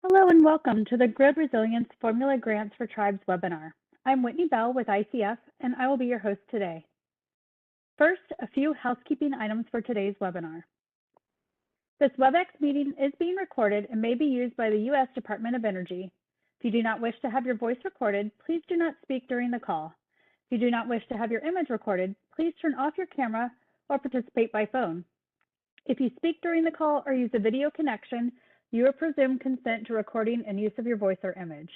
Hello and welcome to the Grid Resilience Formula Grants for Tribes webinar. I'm Whitney Bell with ICF and I will be your host today. First, a few housekeeping items for today's webinar. This WebEx meeting is being recorded and may be used by the U.S. Department of Energy. If you do not wish to have your voice recorded, please do not speak during the call. If you do not wish to have your image recorded, please turn off your camera or participate by phone. If you speak during the call or use a video connection, you are presumed consent to recording and use of your voice or image.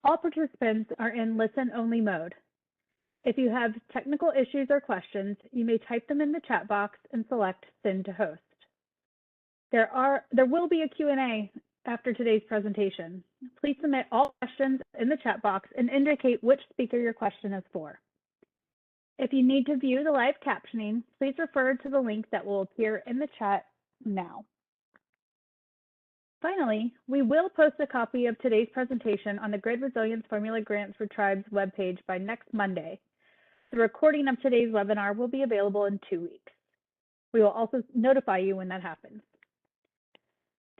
All participants are in listen-only mode. If you have technical issues or questions, you may type them in the chat box and select Send to Host. There will be a Q&A after today's presentation. Please submit all questions in the chat box and indicate which speaker your question is for. If you need to view the live captioning, please refer to the link that will appear in the chat now. Finally, we will post a copy of today's presentation on the Grid Resilience Formula Grants for Tribes webpage by next Monday. The recording of today's webinar will be available in 2 weeks. We will also notify you when that happens.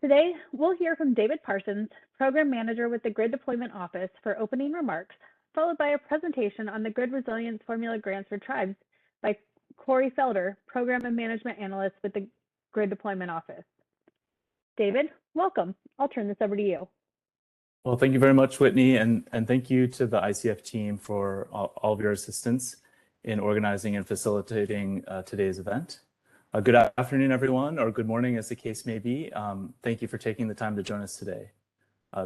Today, we'll hear from David Parsons, Program Manager with the Grid Deployment Office, for opening remarks, followed by a presentation on the Grid Resilience Formula Grants for Tribes by Corey Felder, Program and Management Analyst with the Grid Deployment Office. David, welcome. I'll turn this over to you. Well, thank you very much, Whitney, and thank you to the ICF team for all of your assistance in organizing and facilitating today's event. Good afternoon, everyone, or good morning, as the case may be. Thank you for taking the time to join us today.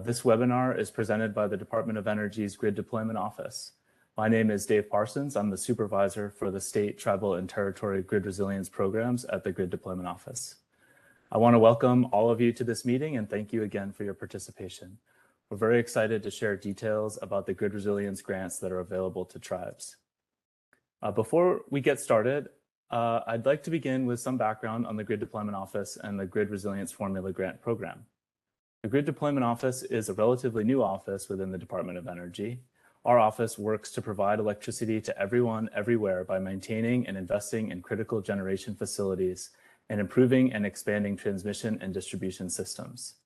This webinar is presented by the Department of Energy's Grid Deployment Office. My name is Dave Parsons. I'm the supervisor for the state, tribal, and territory grid resilience programs at the Grid Deployment Office. I want to welcome all of you to this meeting and thank you again for your participation. We're very excited to share details about the grid resilience grants that are available to tribes. Before we get started, I'd like to begin with some background on the Grid Deployment Office and the Grid Resilience Formula Grant Program. The Grid Deployment Office is a relatively new office within the Department of Energy. Our office works to provide electricity to everyone, everywhere by maintaining and investing in critical generation facilities and improving and expanding transmission and distribution systems.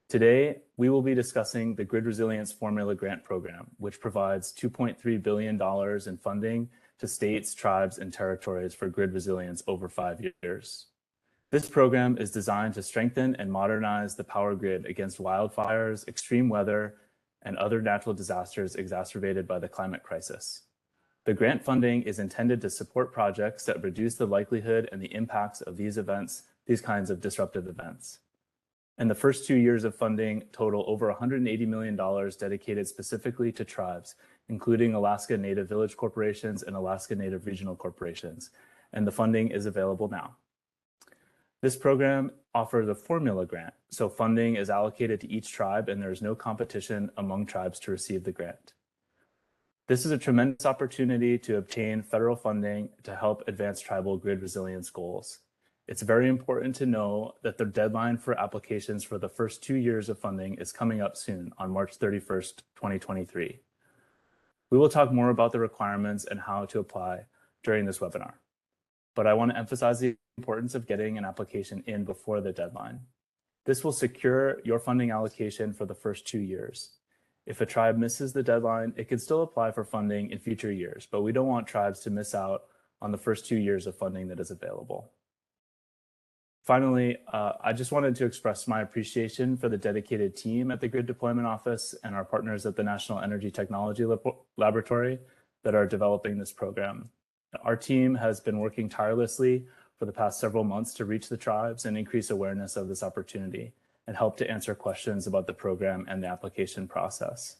Today, we will be discussing the Grid Resilience Formula Grant Program, which provides $2.3 billion in funding to states, tribes, and territories for grid resilience over 5 years. This program is designed to strengthen and modernize the power grid against wildfires, extreme weather, and other natural disasters exacerbated by the climate crisis. The grant funding is intended to support projects that reduce the likelihood and the impacts of these kinds of disruptive events. And the first 2 years of funding total over $180 million dedicated specifically to tribes, including Alaska Native Village Corporations and Alaska Native Regional Corporations, and the funding is available now. This program offers a formula grant, so funding is allocated to each tribe and there is no competition among tribes to receive the grant. This is a tremendous opportunity to obtain federal funding to help advance tribal grid resilience goals. It's very important to know that the deadline for applications for the first 2 years of funding is coming up soon on March 31st, 2023. We will talk more about the requirements and how to apply during this webinar, but I want to emphasize the importance of getting an application in before the deadline. This will secure your funding allocation for the first 2 years. If a tribe misses the deadline, it can still apply for funding in future years, but we don't want tribes to miss out on the first 2 years of funding that is available. Finally, I just wanted to express my appreciation for the dedicated team at the Grid Deployment Office and our partners at the National Energy Technology Laboratory that are developing this program. Our team has been working tirelessly for the past several months to reach the tribes and increase awareness of this opportunity and help to answer questions about the program and the application process.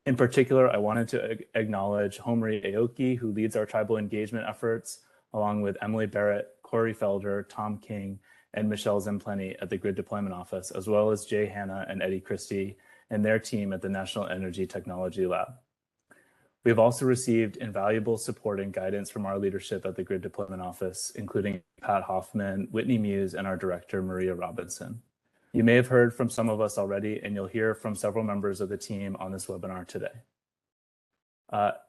In particular, I wanted to acknowledge Homri Aoki, who leads our tribal engagement efforts, along with Emily Barrett, Corey Felder, Tom King, and Michelle Zemplenny at the Grid Deployment Office, as well as Jay Hanna and Eddie Christie and their team at the National Energy Technology Lab. We have also received invaluable support and guidance from our leadership at the Grid Deployment Office, including Pat Hoffman, Whitney Muse, and our director, Maria Robinson. You may have heard from some of us already, and you'll hear from several members of the team on this webinar today.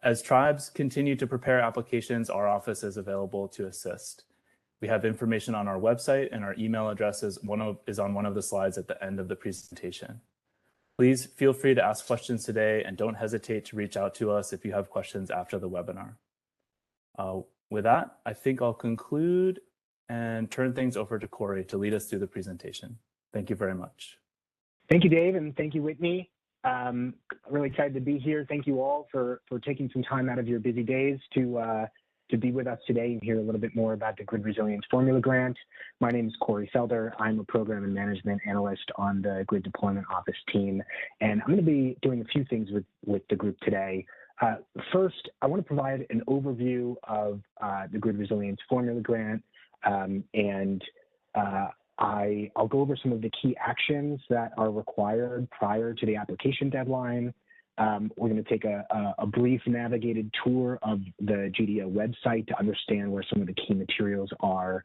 As tribes continue to prepare applications, our office is available to assist. We have information on our website, and our email address is on one of the slides at the end of the presentation. Please feel free to ask questions today, and don't hesitate to reach out to us if you have questions after the webinar. With that, I think I'll conclude and turn things over to Corey to lead us through the presentation. Thank you very much. Thank you, Dave, and thank you, Whitney. Really excited to be here. Thank you all for taking some time out of your busy days to be with us today and hear a little bit more about the Grid Resilience Formula Grant. My name is Corey Felder. I'm a Program and Management Analyst on the Grid Deployment Office team, and I'm going to be doing a few things with the group today. First, I want to provide an overview of the Grid Resilience Formula Grant, and I'll go over some of the key actions that are required prior to the application deadline. We're going to take a brief navigated tour of the GDO website to understand where some of the key materials are.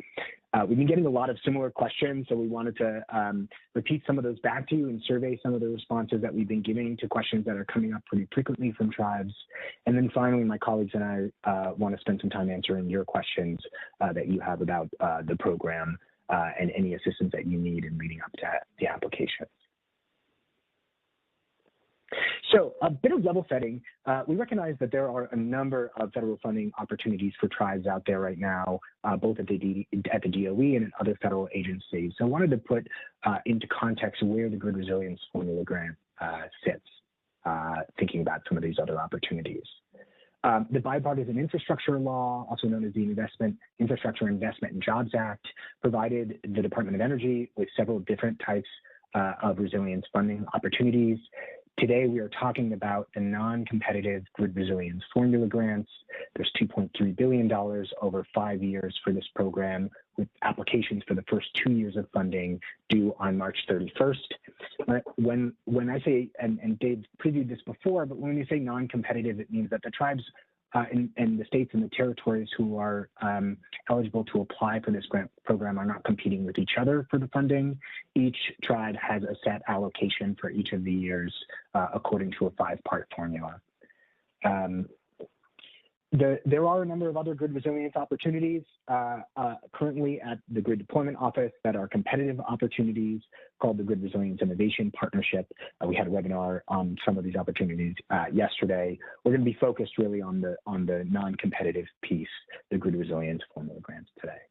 We've been getting a lot of similar questions, so we wanted to repeat some of those back to you and survey some of the responses that we've been giving to questions that are coming up pretty frequently from tribes. And then finally, my colleagues and I want to spend some time answering your questions that you have about the program and any assistance that you need in leading up to the application. So a bit of level setting, we recognize that there are a number of federal funding opportunities for tribes out there right now, both at the DOE and in other federal agencies. So I wanted to put into context where the Grid Resilience Formula Grant sits, thinking about some of these other opportunities. The Bipartisan Infrastructure Law, also known as the Infrastructure Investment and Jobs Act, provided the Department of Energy with several different types of resilience funding opportunities. Today, we are talking about the non-competitive Grid Resilience Formula Grants. There's $2.3 billion over 5 years for this program, with applications for the first 2 years of funding due on March 31st. When I say, and Dave previewed this before, but when we say non-competitive, it means that the tribes and the states and the territories who are eligible to apply for this grant program are not competing with each other for the funding. Each tribe has a set allocation for each of the years according to a 5-part formula. There are a number of other grid resilience opportunities currently at the Grid Deployment Office that are competitive opportunities called the Grid Resilience Innovation Partnership. We had a webinar on some of these opportunities yesterday. We're going to be focused really on the non-competitive piece, the Grid Resilience Formula Grants today.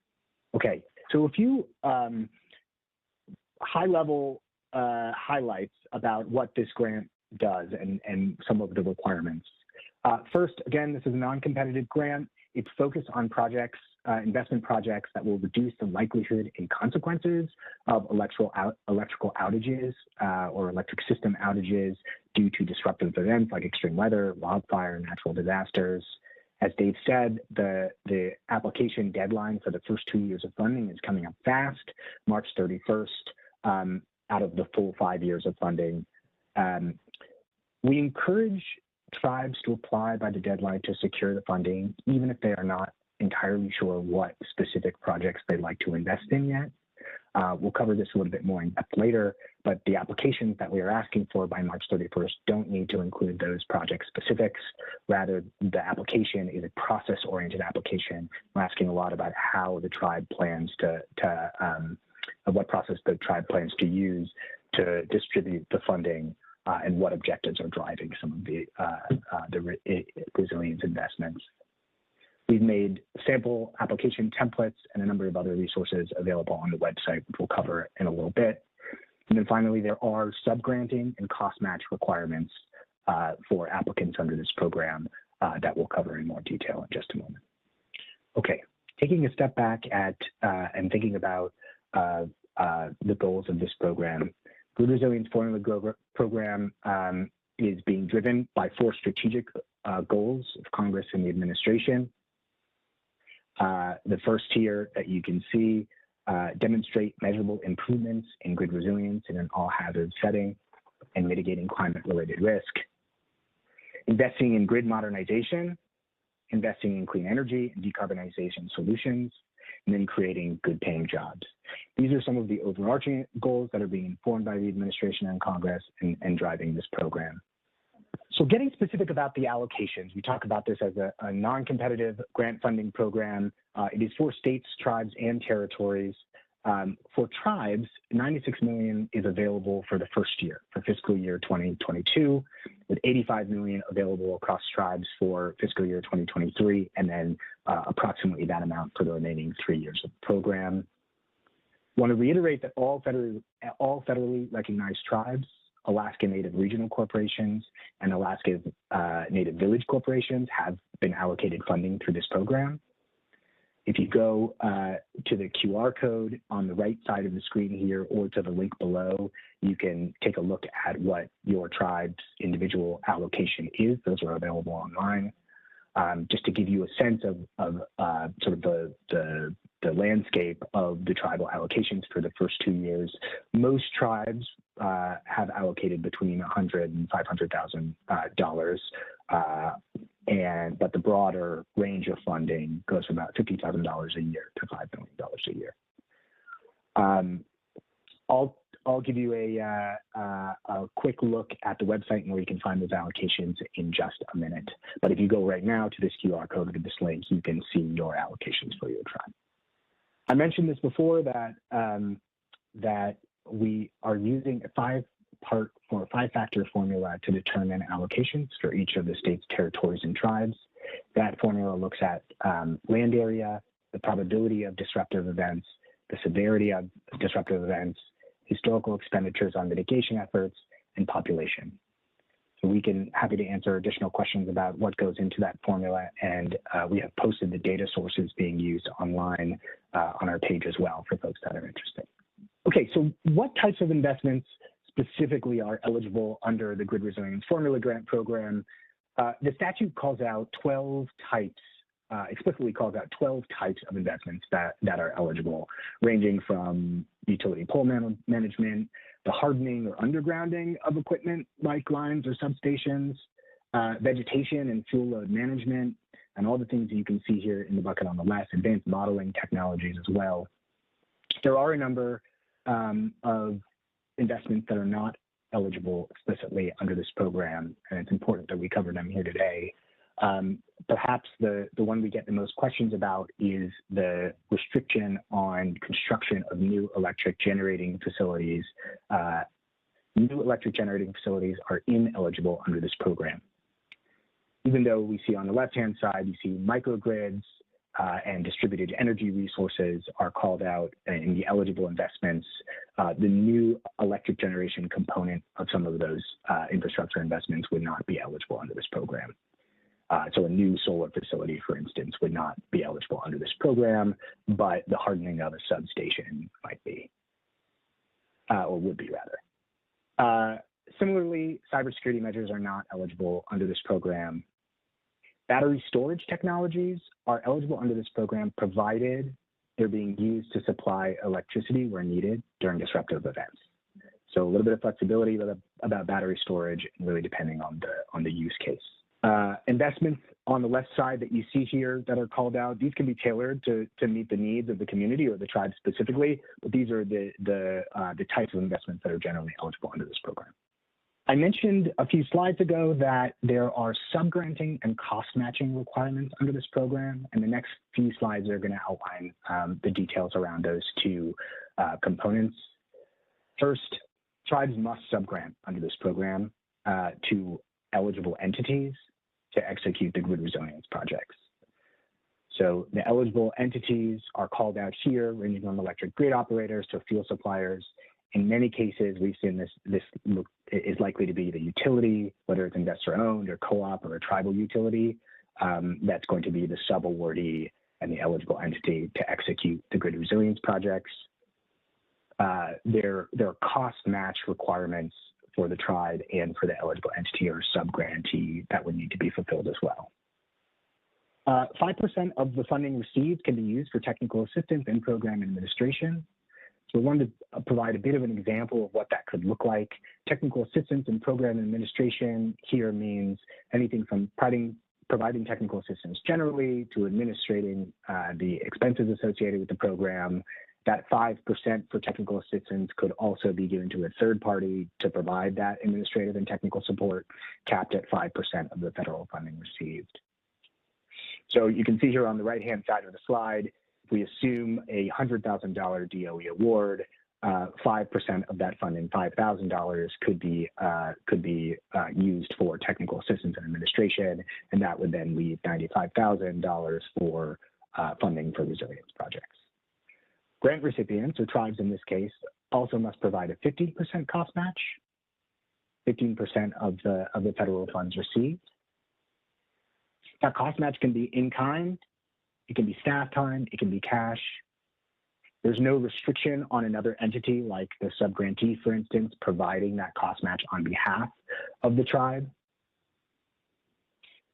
Okay, so a few high-level highlights about what this grant does and some of the requirements. First, again, this is a non-competitive grant. It's focused on projects, investment projects that will reduce the likelihood and consequences of electrical outages or electric system outages due to disruptive events like extreme weather, wildfire, natural disasters. As Dave said, the application deadline for the first 2 years of funding is coming up fast, March 31st, out of the full 5 years of funding. We encourage tribes to apply by the deadline to secure the funding, even if they are not entirely sure what specific projects they'd like to invest in yet. We'll cover this a little bit more in depth later, but the applications that we are asking for by March 31st don't need to include those project specifics. Rather, the application is a process-oriented application. We're asking a lot about how the tribe plans what process the tribe plans to use to distribute the funding and what objectives are driving some of the resilience investments. We've made sample application templates and a number of other resources available on the website, which we'll cover in a little bit. And then finally, there are subgranting and cost match requirements for applicants under this program that we'll cover in more detail in just a moment. Okay, taking a step back and thinking about the goals of this program. Grid Resilience Formula Program is being driven by 4 strategic goals of Congress and the administration. The first here that you can see, demonstrate measurable improvements in grid resilience in an all-hazard setting and mitigating climate-related risk. Investing in grid modernization, investing in clean energy and decarbonization solutions, and then creating good-paying jobs. These are some of the overarching goals that are being informed by the administration and Congress and driving this program. So getting specific about the allocations, we talk about this as a non-competitive grant funding program. It is for states, tribes, and territories. For tribes, $96 million is available for the first year, for fiscal year 2022, with $85 million available across tribes for fiscal year 2023, and then approximately that amount for the remaining 3 years of the program. I want to reiterate that all federally recognized tribes, Alaska Native Regional Corporations, and Alaska Native Village Corporations have been allocated funding through this program. If you go to the QR code on the right side of the screen here or to the link below, you can take a look at what your tribe's individual allocation is. Those are available online. Just to give you a sense of sort of the landscape of the tribal allocations for the first 2 years, most tribes have allocated between $100,000 and $500,000, but the broader range of funding goes from about $50,000 a year to $5 million a year. I'll give you a quick look at the website and where you can find those allocations in just a minute. But if you go right now to this QR code or to this link, you can see your allocations for your tribe. I mentioned this before that that we are using a five-factor formula to determine allocations for each of the states, territories, and tribes. That formula looks at land area, the probability of disruptive events, the severity of disruptive events, historical expenditures on mitigation efforts, and population. So we can happy to answer additional questions about what goes into that formula, and we have posted the data sources being used online on our page as well for folks that are interested. Okay, so what types of investments specifically are eligible under the Grid Resilience Formula Grant Program? The statute calls out 12 types, explicitly calls out 12 types of investments that are eligible, ranging from utility pole management, the hardening or undergrounding of equipment like lines or substations, vegetation and fuel load management, and all the things that you can see here in the bucket on the left, advanced modeling technologies as well. There are a number of investments that are not eligible explicitly under this program, and it's important that we cover them here today. Perhaps the one we get the most questions about is the restriction on construction of new electric generating facilities. New electric generating facilities are ineligible under this program. Even though we see on the left-hand side, you see microgrids and distributed energy resources are called out in the eligible investments, the new electric generation component of some of those infrastructure investments would not be eligible under this program. So a new solar facility, for instance, would not be eligible under this program, but the hardening of a substation might be, or would be rather. Similarly, cybersecurity measures are not eligible under this program. Battery storage technologies are eligible under this program, provided they're being used to supply electricity where needed during disruptive events. So a little bit of flexibility about battery storage, really depending on the use case. Investments on the left side that you see here that are called out, these can be tailored to meet the needs of the community or the tribe specifically, but these are the types of investments that are generally eligible under this program. I mentioned a few slides ago that there are subgranting and cost matching requirements under this program, and the next few slides are going to outline the details around those two components. First, tribes must subgrant under this program to eligible entities to execute the grid resilience projects. So the eligible entities are called out here, ranging from electric grid operators to fuel suppliers. In many cases, we've seen this is likely to be the utility, whether it's investor-owned or co-op or a tribal utility, that's going to be the sub-awardee and the eligible entity to execute the grid resilience projects. There are cost match requirements for the tribe and for the eligible entity or subgrantee that would need to be fulfilled as well. 5% of the funding received can be used for technical assistance and program administration. So we wanted to provide a bit of an example of what that could look like. Technical assistance and program administration here means anything from providing technical assistance generally to administrating the expenses associated with the program That 5% for technical assistance could also be given to a third party to provide that administrative and technical support, capped at 5% of the federal funding received. So you can see here on the right-hand side of the slide, if we assume a $100,000 DOE award, 5% of that funding, $5,000, could be used for technical assistance and administration, and that would then leave $95,000 for funding for resilience projects. Grant recipients, or tribes in this case, also must provide a 15% cost match, 15% of the federal funds received. That cost match can be in kind, it can be staff time, it can be cash. There's no restriction on another entity like the subgrantee, for instance, providing that cost match on behalf of the tribe.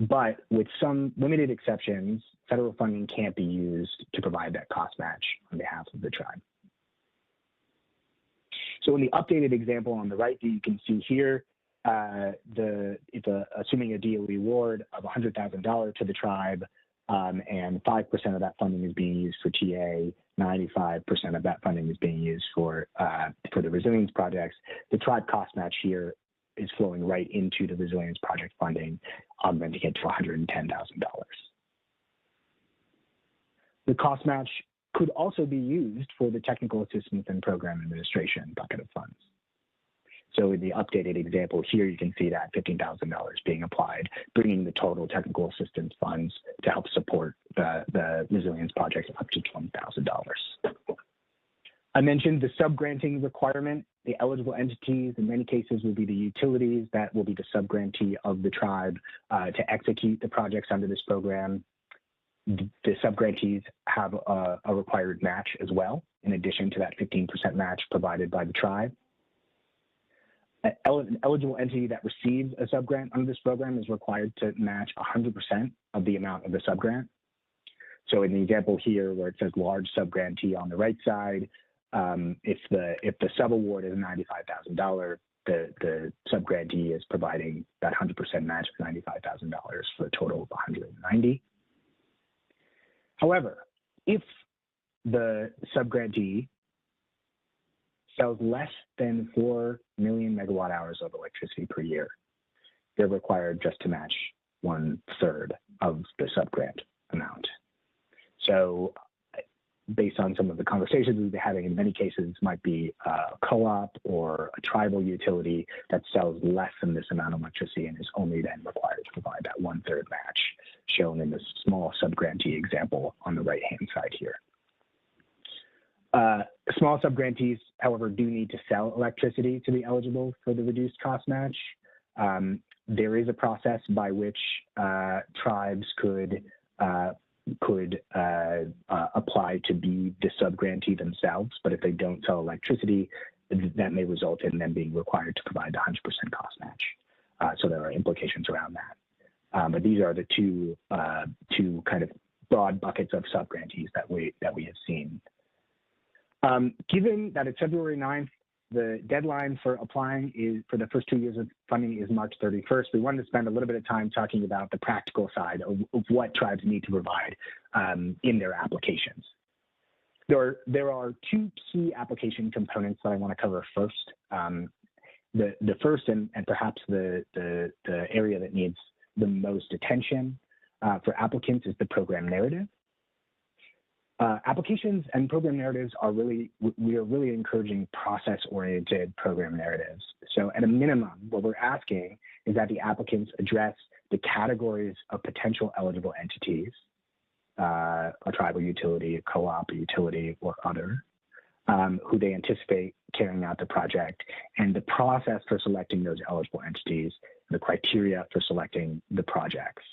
But with some limited exceptions, federal funding can't be used to provide that cost match on behalf of the tribe. So in the updated example on the right, you can see here, assuming a DOE award of $100,000 to the tribe, and 5% of that funding is being used for TA, 95% of that funding is being used for the resilience projects, the tribe cost match here is flowing right into the resilience project funding, augmenting it to $110,000. The cost match could also be used for the technical assistance and program administration bucket of funds. So in the updated example here, you can see that $15,000 being applied, bringing the total technical assistance funds to help support the resilience projects up to $20,000. I mentioned the subgranting requirement. The eligible entities in many cases will be the utilities that will be the subgrantee of the tribe to execute the projects under this program. The subgrantees have a required match as well, in addition to that 15% match provided by the tribe. An eligible entity that receives a subgrant under this program is required to match 100% of the amount of the subgrant. So in the example here where it says large subgrantee on the right side, if the subaward is $95,000, the subgrantee is providing that 100% match of $95,000 for a total of $190,000. However, if the subgrantee sells less than 4 million megawatt hours of electricity per year, they're required just to match 1/3 of the subgrant amount. So based on some of the conversations we've been having, in many cases might be a co-op or a tribal utility that sells less than this amount of electricity and is only then required to provide that 1/3 match shown in this small subgrantee example on the right-hand side here. Small subgrantees, however, do need to sell electricity to be eligible for the reduced cost match. There is a process by which tribes could apply to be the subgrantee themselves, but if they don't sell electricity, that may result in them being required to provide the 100% cost match. So there are implications around that. But these are the two kind of broad buckets of subgrantees that we have seen. Given that it's February 9th, the deadline for applying for the first 2 years of funding is March 31st. We wanted to spend a little bit of time talking about the practical side of what tribes need to provide in their applications. There are two key application components that I want to cover first. The first and perhaps the area that needs the most attention for applicants is the program narrative. Applications and program narratives we are really encouraging process-oriented program narratives. So at a minimum, what we're asking is that the applicants address the categories of potential eligible entities, a tribal utility, a co-op, a utility, or other, who they anticipate carrying out the project, and the process for selecting those eligible entities, the criteria for selecting the projects.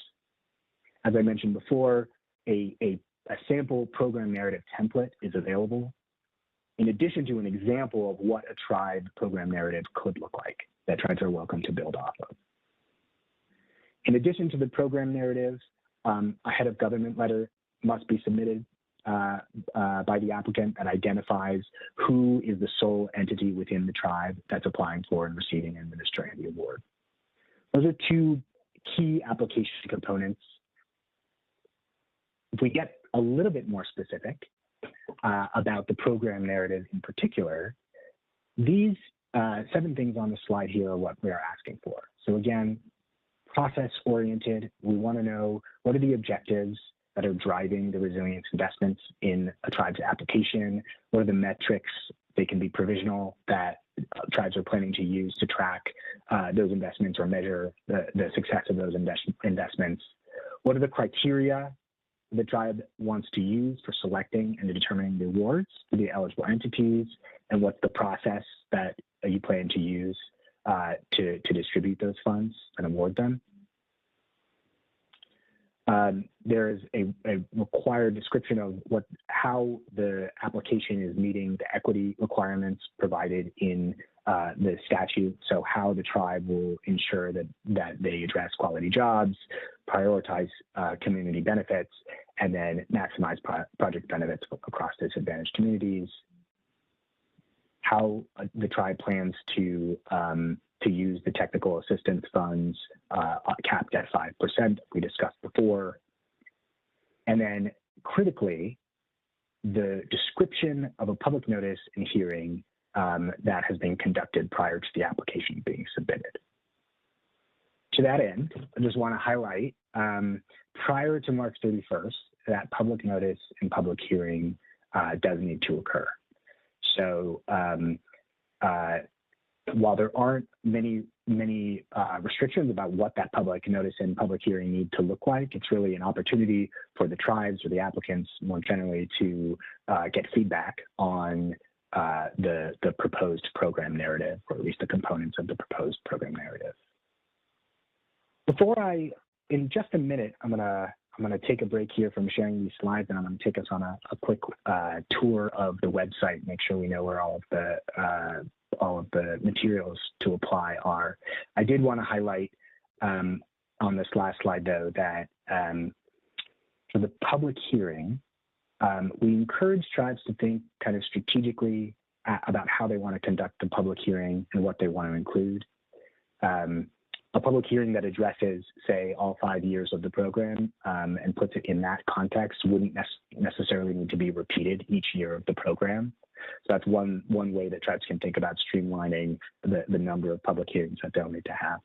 As I mentioned before, a sample program narrative template is available, in addition to an example of what a tribe program narrative could look like that tribes are welcome to build off of. In addition to the program narrative, a head of government letter must be submitted by the applicant that identifies who is the sole entity within the tribe that's applying for and receiving and administering the award. Those are two key application components. If we get a little bit more specific, about the program narrative in particular, these 7 things on the slide here are what we are asking for. So again, process-oriented, we want to know what are the objectives that are driving the resilience investments in a tribe's application, what are the metrics, they can be provisional, that tribes are planning to use to track those investments or measure the success of those investments. What are the criteria the tribe wants to use for selecting and determining the awards for the eligible entities, and what's the process that you plan to use to distribute those funds and award them. There is a required description of how the application is meeting the equity requirements provided in the statute. So how the tribe will ensure that they address quality jobs, prioritize community benefits, and then maximize project benefits across disadvantaged communities. How the tribe plans to use the technical assistance funds capped at 5%, we discussed before. And then critically, the description of a public notice and hearing that has been conducted prior to the application being submitted. To that end, I just want to highlight, prior to March 31st, that public notice and public hearing does need to occur. So while there aren't many restrictions about what that public notice and public hearing need to look like, it's really an opportunity for the tribes or the applicants more generally to get feedback on the proposed program narrative, or at least the components of the proposed program narrative. In just a minute, I'm gonna take a break here from sharing these slides, and I'm gonna take us on a quick tour of the website, make sure we know where all of the materials to apply are. I did want to highlight on this last slide, though, that for the public hearing, we encourage tribes to think kind of strategically about how they want to conduct the public hearing and what they want to include. A public hearing that addresses, say, all 5 years of the program and puts it in that context wouldn't necessarily need to be repeated each year of the program. So that's one way that tribes can think about streamlining the number of public hearings that they'll need to have.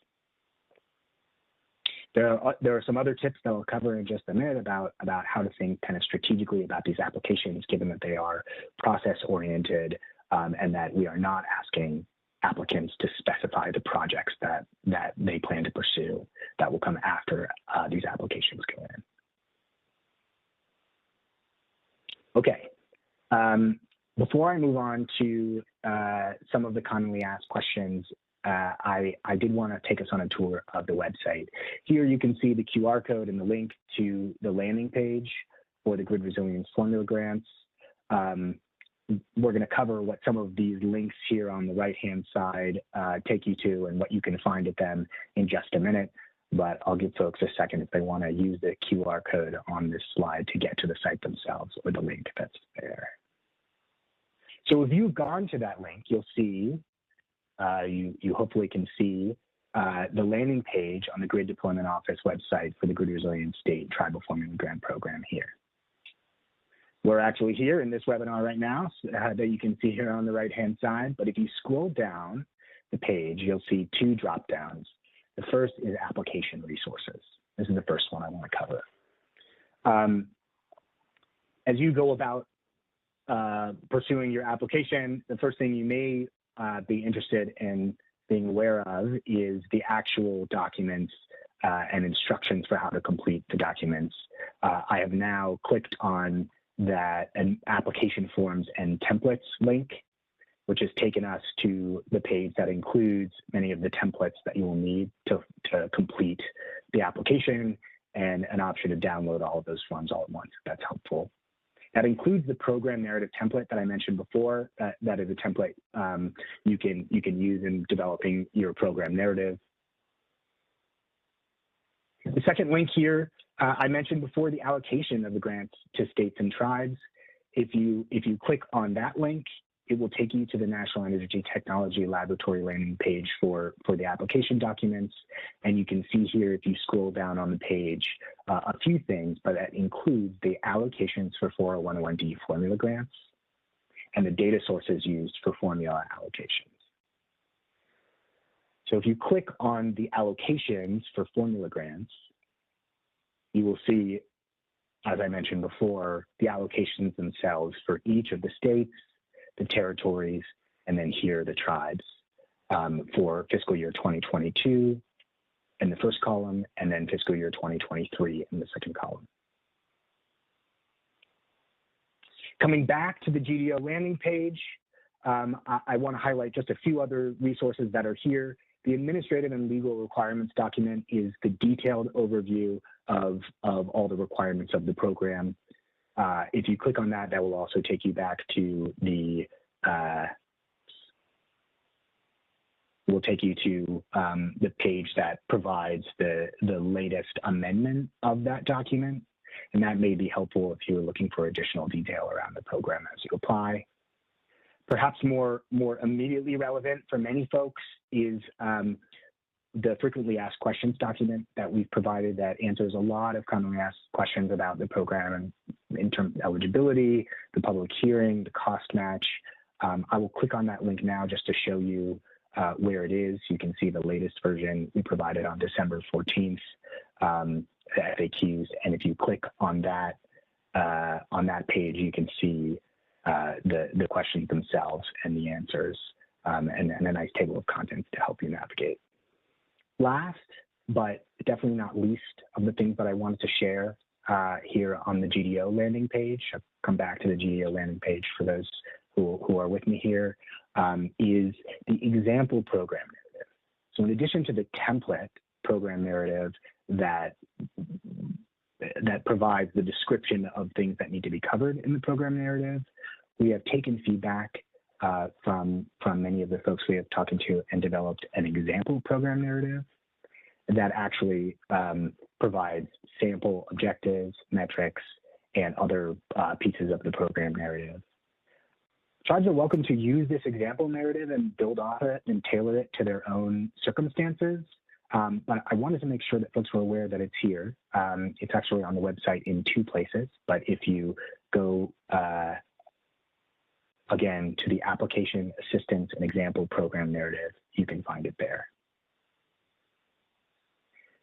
There are some other tips that I'll cover in just a minute about how to think kind of strategically about these applications, given that they are process-oriented and that we are not asking applicants to specify the projects that they plan to pursue that will come after these applications go in. Okay. Before I move on to some of the commonly asked questions, I did want to take us on a tour of the website. Here you can see the QR code and the link to the landing page for the Grid Resilience Formula Grants. We're going to cover what some of these links here on the right-hand side take you to and what you can find at them in just a minute. But I'll give folks a second if they want to use the QR code on this slide to get to the site themselves or the link that's there. So if you've gone to that link, you'll see, you hopefully can see the landing page on the Grid Deployment Office website for the Grid Resilience State Tribal Formula Grant Program here. We're actually here in this webinar right now that you can see here on the right-hand side, but if you scroll down the page, you'll see 2 drop-downs. The first is application resources. This is the first one I want to cover. As you go about pursuing your application, the first thing you may be interested in being aware of is the actual documents and instructions for how to complete the documents. I have now clicked on that an application forms and templates link, which has taken us to the page that includes many of the templates that you will need to complete the application, and an option to download all of those forms all at once, if that's helpful. That includes the program narrative template that I mentioned before. That is a template you can use in developing your program narrative. The second link here, I mentioned before the allocation of the grants to states and tribes. If you click on that link, it will take you to the National Energy Technology Laboratory landing page for the application documents. And you can see here, if you scroll down on the page, a few things, but that includes the allocations for 401(d) formula grants and the data sources used for formula allocations. So if you click on the allocations for formula grants, you will see, as I mentioned before, the allocations themselves for each of the states, the territories, and then here the tribes for fiscal year 2022 in the first column, and then fiscal year 2023 in the second column. Coming back to the GDO landing page, I want to highlight just a few other resources that are here. The administrative and legal requirements document is the detailed overview of all the requirements of the program. If you click on that, that will also take you back to the page that provides the latest amendment of that document, and that may be helpful if you're looking for additional detail around the program as you apply. Perhaps more immediately relevant for many folks is the frequently asked questions document that we've provided that answers a lot of commonly asked questions about the program and in terms of eligibility, the public hearing, the cost match. I will click on that link now just to show you where it is. You can see the latest version we provided on December 14th, the FAQs, and if you click on that page, you can see the questions themselves and the answers, and a nice table of contents to help you navigate. Last, but definitely not least, of the things that I wanted to share here on the GDO landing page, I'll come back to the GDO landing page for those who are with me here, is the example program narrative. So in addition to the template program narrative that provides the description of things that need to be covered in the program narrative, we have taken feedback from many of the folks we have talked to and developed an example program narrative that actually provides sample objectives, metrics, and other pieces of the program narrative. Tribes are welcome to use this example narrative and build off it and tailor it to their own circumstances. But I wanted to make sure that folks were aware that it's here. It's actually on the website in two places, but if you go again to the application assistance and example program narrative, you can find it there.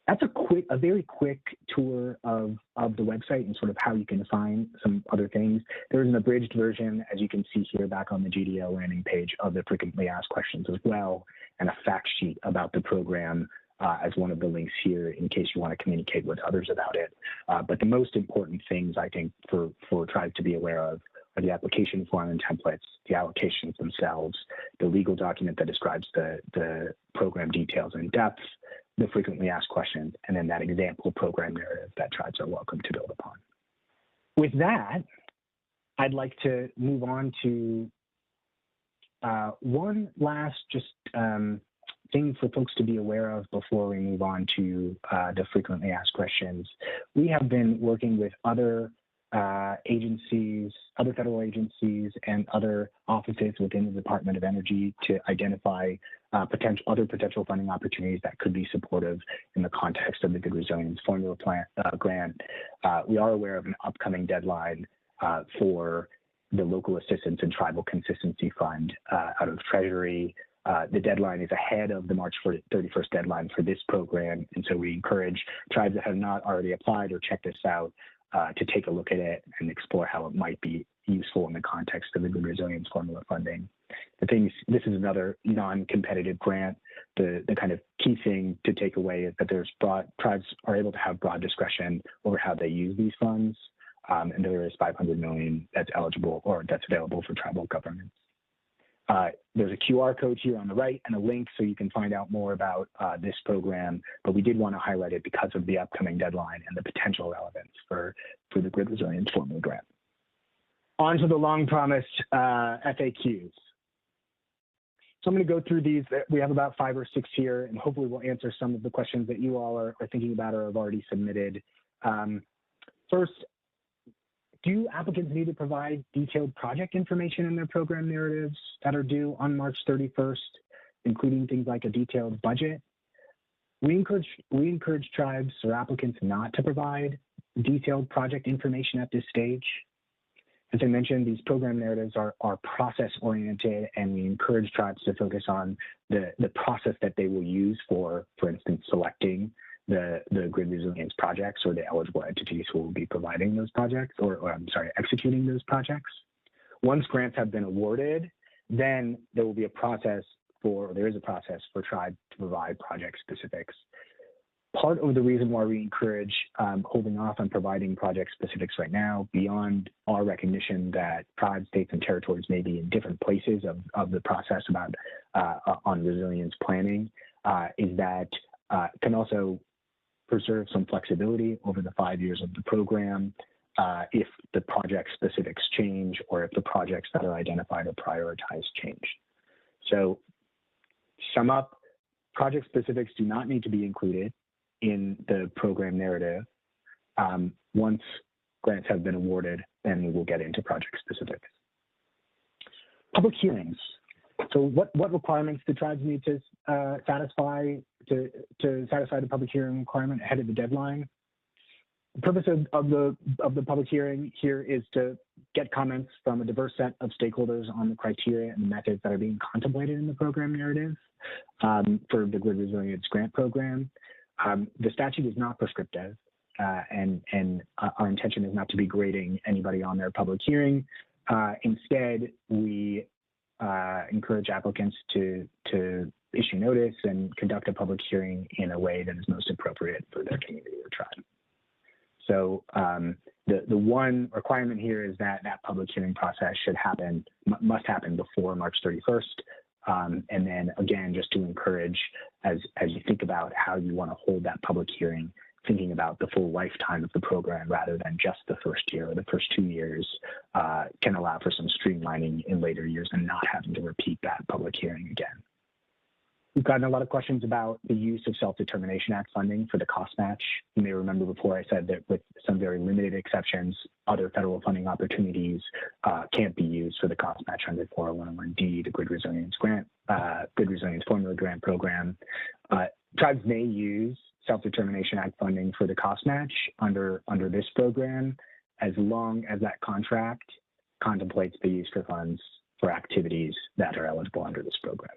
That's a very quick tour of the website and sort of how you can find some other things. There's an abridged version, as you can see here back on the GDO landing page, of the frequently asked questions as well, and a fact sheet about the program as one of the links here in case you want to communicate with others about it. But the most important things, I think, for tribes to be aware of are the application form and templates, the allocations themselves, the legal document that describes the program details in depth, the frequently asked questions, and then that example program narrative that tribes are welcome to build upon. With that, I'd like to move on to one last thing for folks to be aware of before we move on to the frequently asked questions. We have been working with other agencies, other federal agencies, and other offices within the Department of Energy to identify other potential funding opportunities that could be supportive in the context of the Grid Resilience Formula Grant. We are aware of an upcoming deadline for the Local Assistance and Tribal Consistency Fund out of Treasury. The deadline is ahead of the March 31st deadline for this program, and so we encourage tribes that have not already applied or checked this out to take a look at it and explore how it might be useful in the context of the Grid Resilience Formula funding. This is another non-competitive grant. The kind of key thing to take away is that tribes are able to have broad discretion over how they use these funds, and there is $500 million that's eligible or that's available for tribal governments. There's a QR code here on the right and a link so you can find out more about this program, but we did want to highlight it because of the upcoming deadline and the potential relevance for the Grid Resilience Formula Grant. On to the long-promised FAQs. So I'm going to go through these. We have about 5 or 6 here, and hopefully we'll answer some of the questions that you all are thinking about or have already submitted. First, Do applicants need to provide detailed project information in their program narratives that are due on March 31st, including things like a detailed budget? We encourage tribes or applicants not to provide detailed project information at this stage. As I mentioned, these program narratives are process-oriented, and we encourage tribes to focus on the process that they will use for instance, selecting the grid resilience projects or the eligible entities who will be providing those projects, executing those projects. Once grants have been awarded, then there will be a process there is a process for tribes to provide project specifics. Part of the reason why we encourage holding off on providing project specifics right now, beyond our recognition that tribes, states, and territories may be in different places of the process on resilience planning, is that can also preserve some flexibility over the 5 years of the program if the project specifics change or if the projects that are identified or prioritized change. So, sum up, project specifics do not need to be included in the program narrative. Once grants have been awarded, then we will get into project specifics. Public hearings. So what requirements do tribes need to satisfy to satisfy the public hearing requirement ahead of the deadline? The purpose of the public hearing here is to get comments from a diverse set of stakeholders on the criteria and the methods that are being contemplated in the program narrative for the Grid Resilience Grant Program. The statute is not prescriptive, and our intention is not to be grading anybody on their public hearing. Instead, we encourage applicants to issue notice and conduct a public hearing in a way that is most appropriate for their community or tribe. So the one requirement here is that public hearing process must happen before March 31st. And then again, just to encourage, as you think about how you want to hold that public hearing, thinking about the full lifetime of the program rather than just the first year or the first 2 years can allow for some streamlining in later years and not having to repeat that public hearing again. We've gotten a lot of questions about the use of Self-Determination Act funding for the cost match. You may remember before I said that with some very limited exceptions, other federal funding opportunities can't be used for the cost match under 401(d), the Grid Resilience Formula Grant Program. Tribes may use Self-Determination Act funding for the cost match under this program, as long as that contract contemplates the use for funds for activities that are eligible under this program.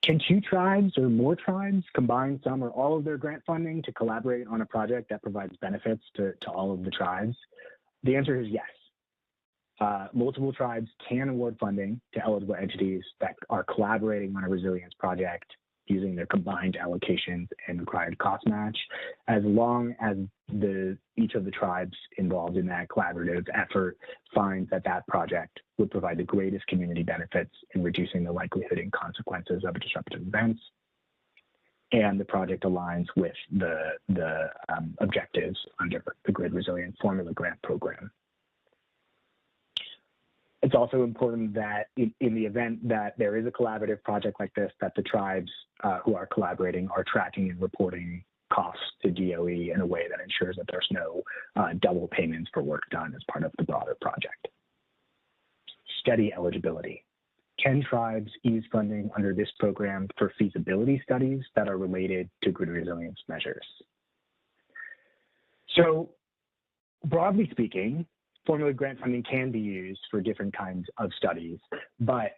Can 2 tribes or more tribes combine some or all of their grant funding to collaborate on a project that provides benefits to all of the tribes? The answer is yes. Multiple tribes can award funding to eligible entities that are collaborating on a resilience project using their combined allocations and required cost match, as long as each of the tribes involved in that collaborative effort finds that project would provide the greatest community benefits in reducing the likelihood and consequences of disruptive events, and the project aligns with the objectives under the Grid Resilience Formula Grant Program. It's also important that in the event that there is a collaborative project like this, that the tribes who are collaborating are tracking and reporting costs to DOE in a way that ensures that there's no double payments for work done as part of the broader project. Study eligibility. Can tribes use funding under this program for feasibility studies that are related to grid resilience measures? So, broadly speaking, formula grant funding can be used for different kinds of studies, but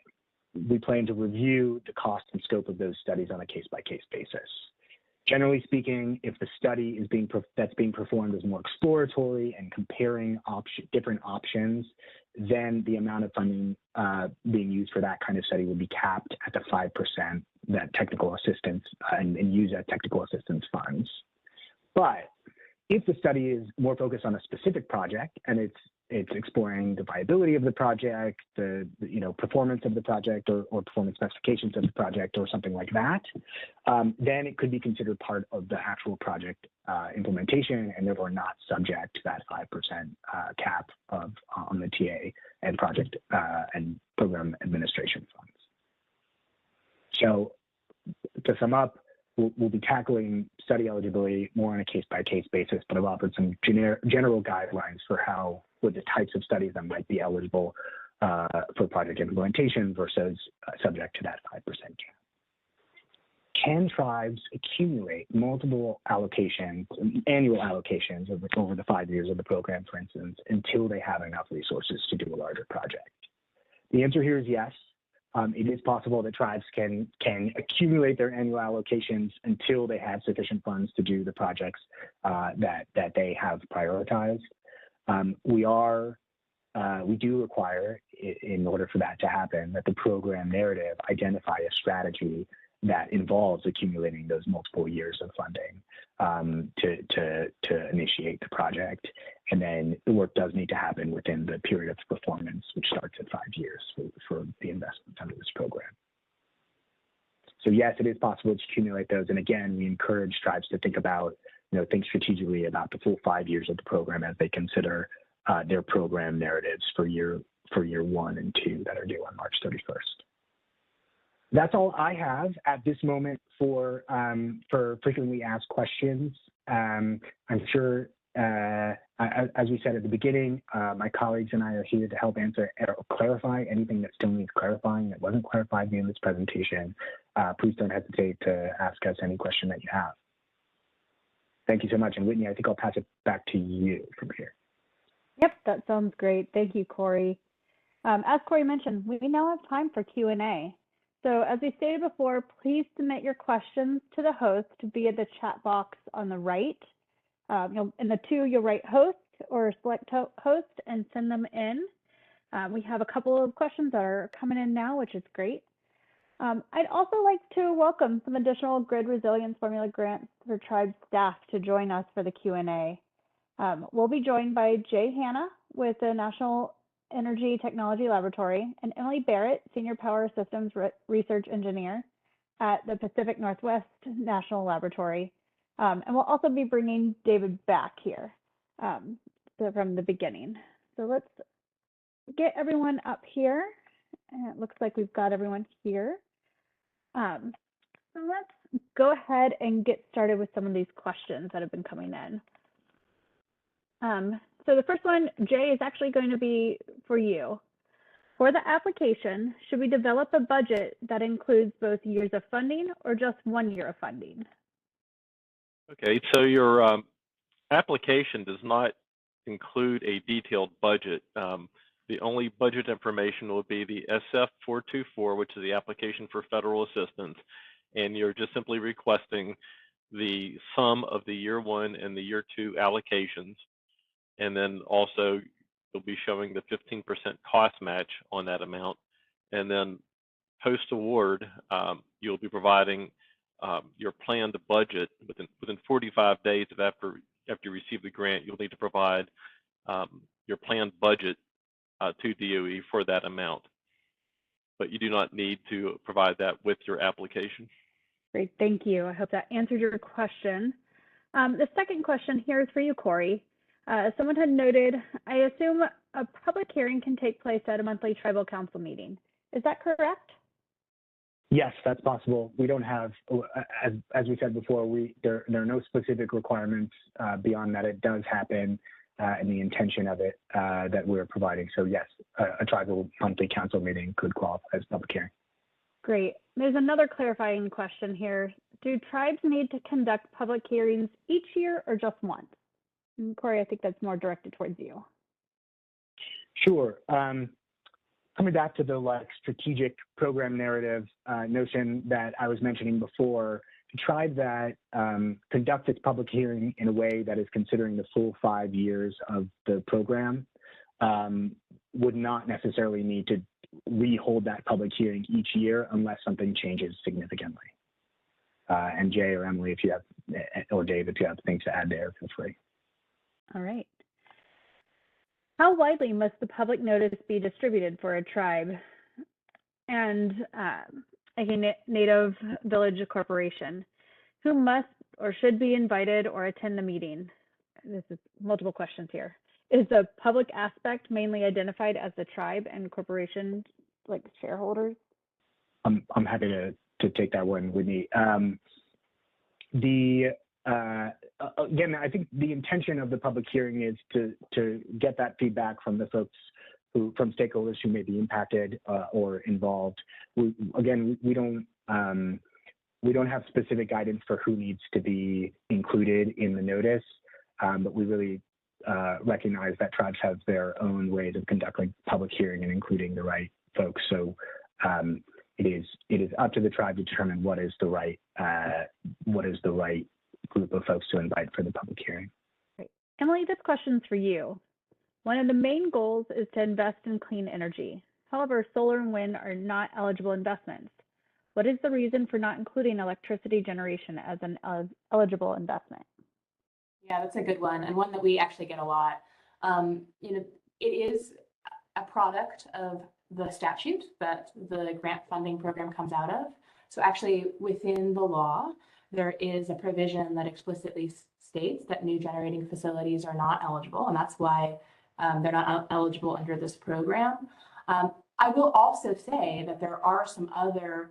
we plan to review the cost and scope of those studies on a case-by-case basis. Generally speaking, if the study is that's being performed is more exploratory and comparing different options, then the amount of funding being used for that kind of study will be capped at the 5% that technical assistance and use that technical assistance funds. But if the study is more focused on a specific project and it's exploring the viability of the project, the performance of the project or performance specifications of the project or something like that, then it could be considered part of the actual project implementation and therefore not subject to that 5% cap on the TA and project and program administration funds. So to sum up, we'll be tackling study eligibility more on a case-by-case basis, but I've offered some general guidelines for what the types of studies that might be eligible for project implementation versus subject to that 5% cap. Can tribes accumulate multiple allocations, annual allocations over the 5 years of the program, for instance, until they have enough resources to do a larger project? The answer here is yes. It is possible that tribes can accumulate their annual allocations until they have sufficient funds to do the projects that they have prioritized. We do require, in order for that to happen, that the program narrative identify a strategy that involves accumulating those multiple years of funding to initiate the project. And then the work does need to happen within the period of performance, which starts at 5 years for the investment under this program. So yes, it is possible to accumulate those. And again, we encourage tribes to think strategically about the full 5 years of the program as they consider their program narratives for year 1 and 2 that are due on March 31st. That's all I have at this moment for frequently asked questions. I'm sure, as we said at the beginning, my colleagues and I are here to help answer or clarify anything that still needs clarifying that wasn't clarified in this presentation. Please don't hesitate to ask us any question that you have. Thank you so much. And Whitney, I think I'll pass it back to you from here. Yep, that sounds great. Thank you, Corey. As Corey mentioned, we now have time for Q&A. So as we stated before, please submit your questions to the host via the chat box on the right. In the you'll write host or select host and send them in. We have a couple of questions that are coming in now, which is great. I'd also like to welcome some additional grid resilience formula grants for tribe staff to join us for the Q&A. We'll be joined by Jay Hanna with the National Energy Technology Laboratory and Emily Barrett, Senior Power Systems Research Engineer at the Pacific Northwest National Laboratory. And we'll also be bringing David back here from the beginning. So let's get everyone up here. And it looks like we've got everyone here. So let's go ahead and get started with some of these questions that have been coming in. So the first one, Jay, is actually going to be for you. For the application, should we develop a budget that includes both years of funding or just 1 year of funding? Okay, so your application does not include a detailed budget. The only budget information will be the SF-424, which is the application for federal assistance, and you're just simply requesting the sum of the year 1 and the year 2 allocations. And then also you'll be showing the 15% cost match on that amount. And then post-award, you'll be providing your planned budget within 45 days of after you receive the grant. You'll need to provide your planned budget to DOE for that amount. But you do not need to provide that with your application. Great, thank you. I hope that answered your question. The second question here is for you, Corey. Someone had noted, I assume a public hearing can take place at a monthly tribal council meeting. Is that correct? Yes, that's possible. We don't have, as we said before, there are no specific requirements beyond that. It does happen and the intention of it that we're providing. So yes, a tribal monthly council meeting could qualify as public hearing. Great. There's another clarifying question here. Do tribes need to conduct public hearings each year or just once? And Corey, I think that's more directed towards you. Sure. Coming back to the strategic program narrative notion that I was mentioning before, the tribe that conducts its public hearing in a way that is considering the full 5 years of the program would not necessarily need to re-hold that public hearing each year unless something changes significantly. And Jay or Emily, if you have, or Dave, if you have things to add there, feel free. All right. How widely must the public notice be distributed for a tribe and a Native Village corporation? Who must or should be invited or attend the meeting? This is multiple questions here. Is the public aspect mainly identified as the tribe and corporation, like shareholders? I'm happy to take that one, Whitney. Again, I think the intention of the public hearing is to get that feedback from the folks from stakeholders who may be impacted or involved. We don't have specific guidance for who needs to be included in the notice, but we really recognize that tribes have their own ways of conducting public hearing and including the right folks. So it is up to the tribe to determine what is the right group of folks to invite for the public hearing. Great. Emily, this question's for you. One of the main goals is to invest in clean energy. However, solar and wind are not eligible investments. What is the reason for not including electricity generation as an eligible investment? Yeah, that's a good one, and one that we actually get a lot. It is a product of the statute that the grant funding program comes out of. So actually within the law, there is a provision that explicitly states that new generating facilities are not eligible, and that's why they're not eligible under this program. I will also say that there are some other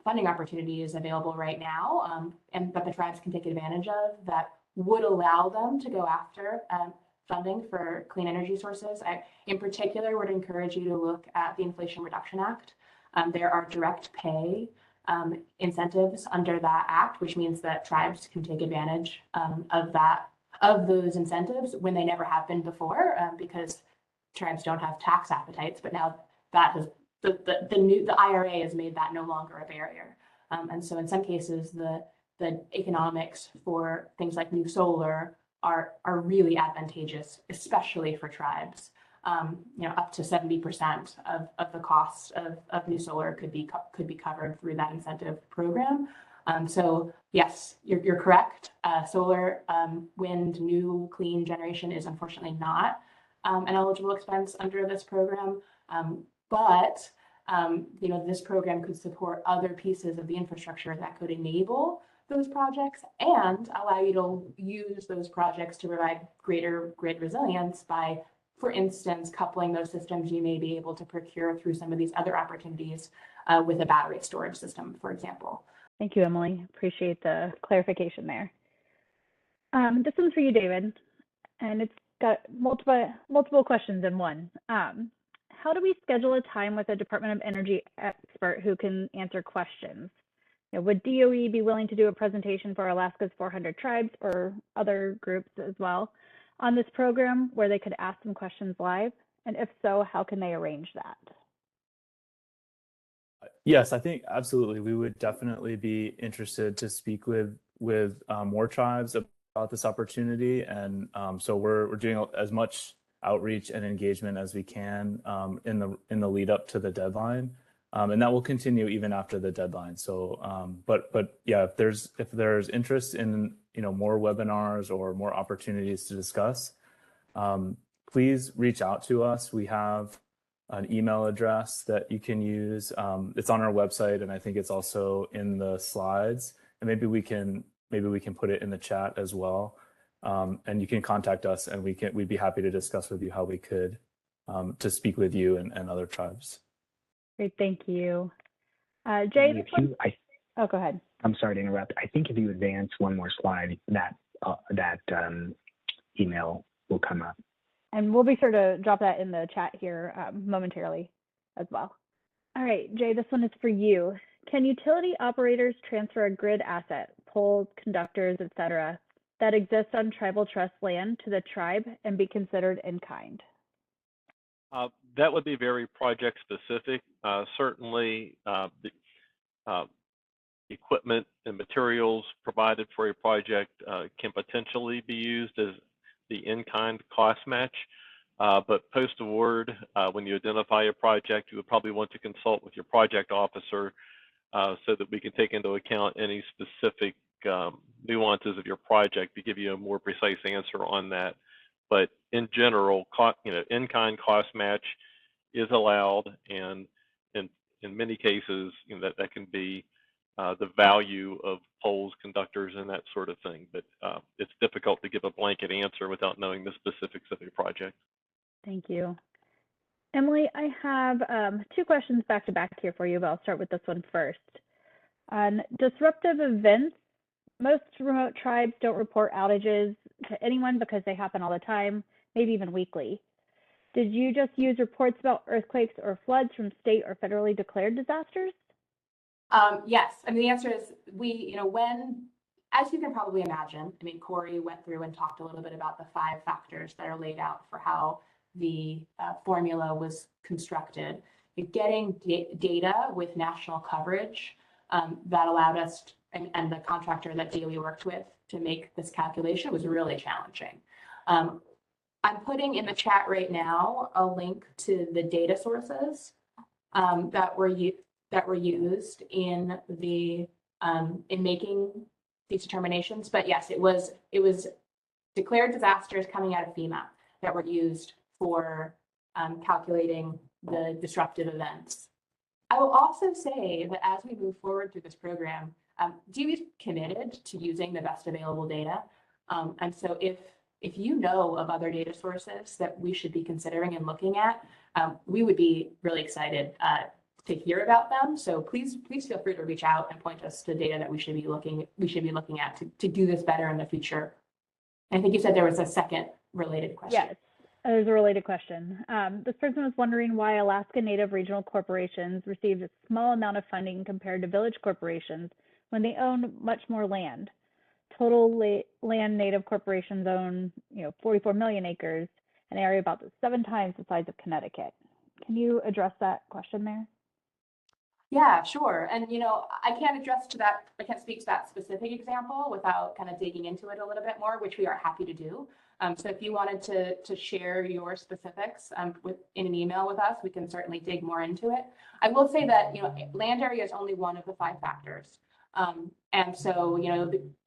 funding opportunities available right now and that the tribes can take advantage of that would allow them to go after funding for clean energy sources. I, in particular, would encourage you to look at the Inflation Reduction Act. There are direct pay incentives under that act, which means that tribes can take advantage of those incentives when they never have been before, because tribes don't have tax appetites. But now that has the IRA has made that no longer a barrier, and so in some cases the economics for things like new solar are really advantageous, especially for tribes. Up to 70% of the cost of new solar could be covered through that incentive program. So yes, you're correct. Solar, wind, new clean generation is unfortunately not an eligible expense under this program. But this program could support other pieces of the infrastructure that could enable those projects and allow you to use those projects to provide greater grid resilience by, for instance, coupling those systems you may be able to procure through some of these other opportunities with a battery storage system, for example. Thank you, Emily. Appreciate the clarification there. This one's for you, David, and it's got multiple questions in one. How do we schedule a time with a Department of Energy expert who can answer questions? Would DOE be willing to do a presentation for Alaska's 400 tribes or other groups as well on this program where they could ask some questions live? And if so, how can they arrange that? Yes, I think absolutely. We would definitely be interested to speak with more tribes about this opportunity. And so we're doing as much outreach and engagement as we can in the lead up to the deadline, and that will continue even after the deadline. So, but yeah, if there's interest in more webinars or more opportunities to discuss, please reach out to us. We have an email address that you can use. It's on our website, and I think it's also in the slides. And maybe we can put it in the chat as well. And you can contact us, and we'd be happy to discuss with you how we could to speak with you and other tribes. Great, thank you. Jay, go ahead. I'm sorry to interrupt. I think if you advance one more slide, that email will come up. And we'll be sure to drop that in the chat here momentarily as well. All right, Jay, this one is for you. Can utility operators transfer a grid asset, poles, conductors, etc., that exists on tribal trust land to the tribe and be considered in kind? That would be very project specific. Certainly, the equipment and materials provided for a project can potentially be used as the in-kind cost match. But post-award, when you identify a project, you would probably want to consult with your project officer so that we can take into account any specific nuances of your project to give you a more precise answer on that. But in general, in-kind cost match is allowed, and in many cases, that can be the value of poles, conductors, and that sort of thing. But it's difficult to give a blanket answer without knowing the specifics of your project. Thank you. Emily, I have two questions back to back here for you, but I'll start with this one first. On disruptive events most remote tribes don't report outages to anyone because they happen all the time, maybe even weekly. Did you just use reports about earthquakes or floods from state or federally declared disasters? Yes, I mean, the answer is as you can probably imagine, I mean, Corey went through and talked a little bit about the 5 factors that are laid out for how the formula was constructed. Getting data with national coverage that allowed us, and the contractor that DOE worked with to make this calculation was really challenging. I'm putting in the chat right now a link to the data sources that were used in making these determinations. But yes, it was declared disasters coming out of FEMA that were used for calculating the disruptive events. I will also say that as we move forward through this program, DOE is committed to using the best available data. And so if you know of other data sources that we should be considering and looking at, we would be really excited to hear about them. So please feel free to reach out and point us to data that we should be looking at to do this better in the future. And I think you said there was a second related question. Yes, there's a related question. This person was wondering why Alaska Native regional corporations received a small amount of funding compared to village corporations when they own much more land. Total land Native corporations own, 44 million acres, an area about 7 times the size of Connecticut. Can you address that question there? Yeah, sure. And, I can't speak to that specific example without kind of digging into it a little bit more, which we are happy to do. So if you wanted to share your specifics in an email with us, we can certainly dig more into it. I will say that, land area is only one of the 5 factors. And so,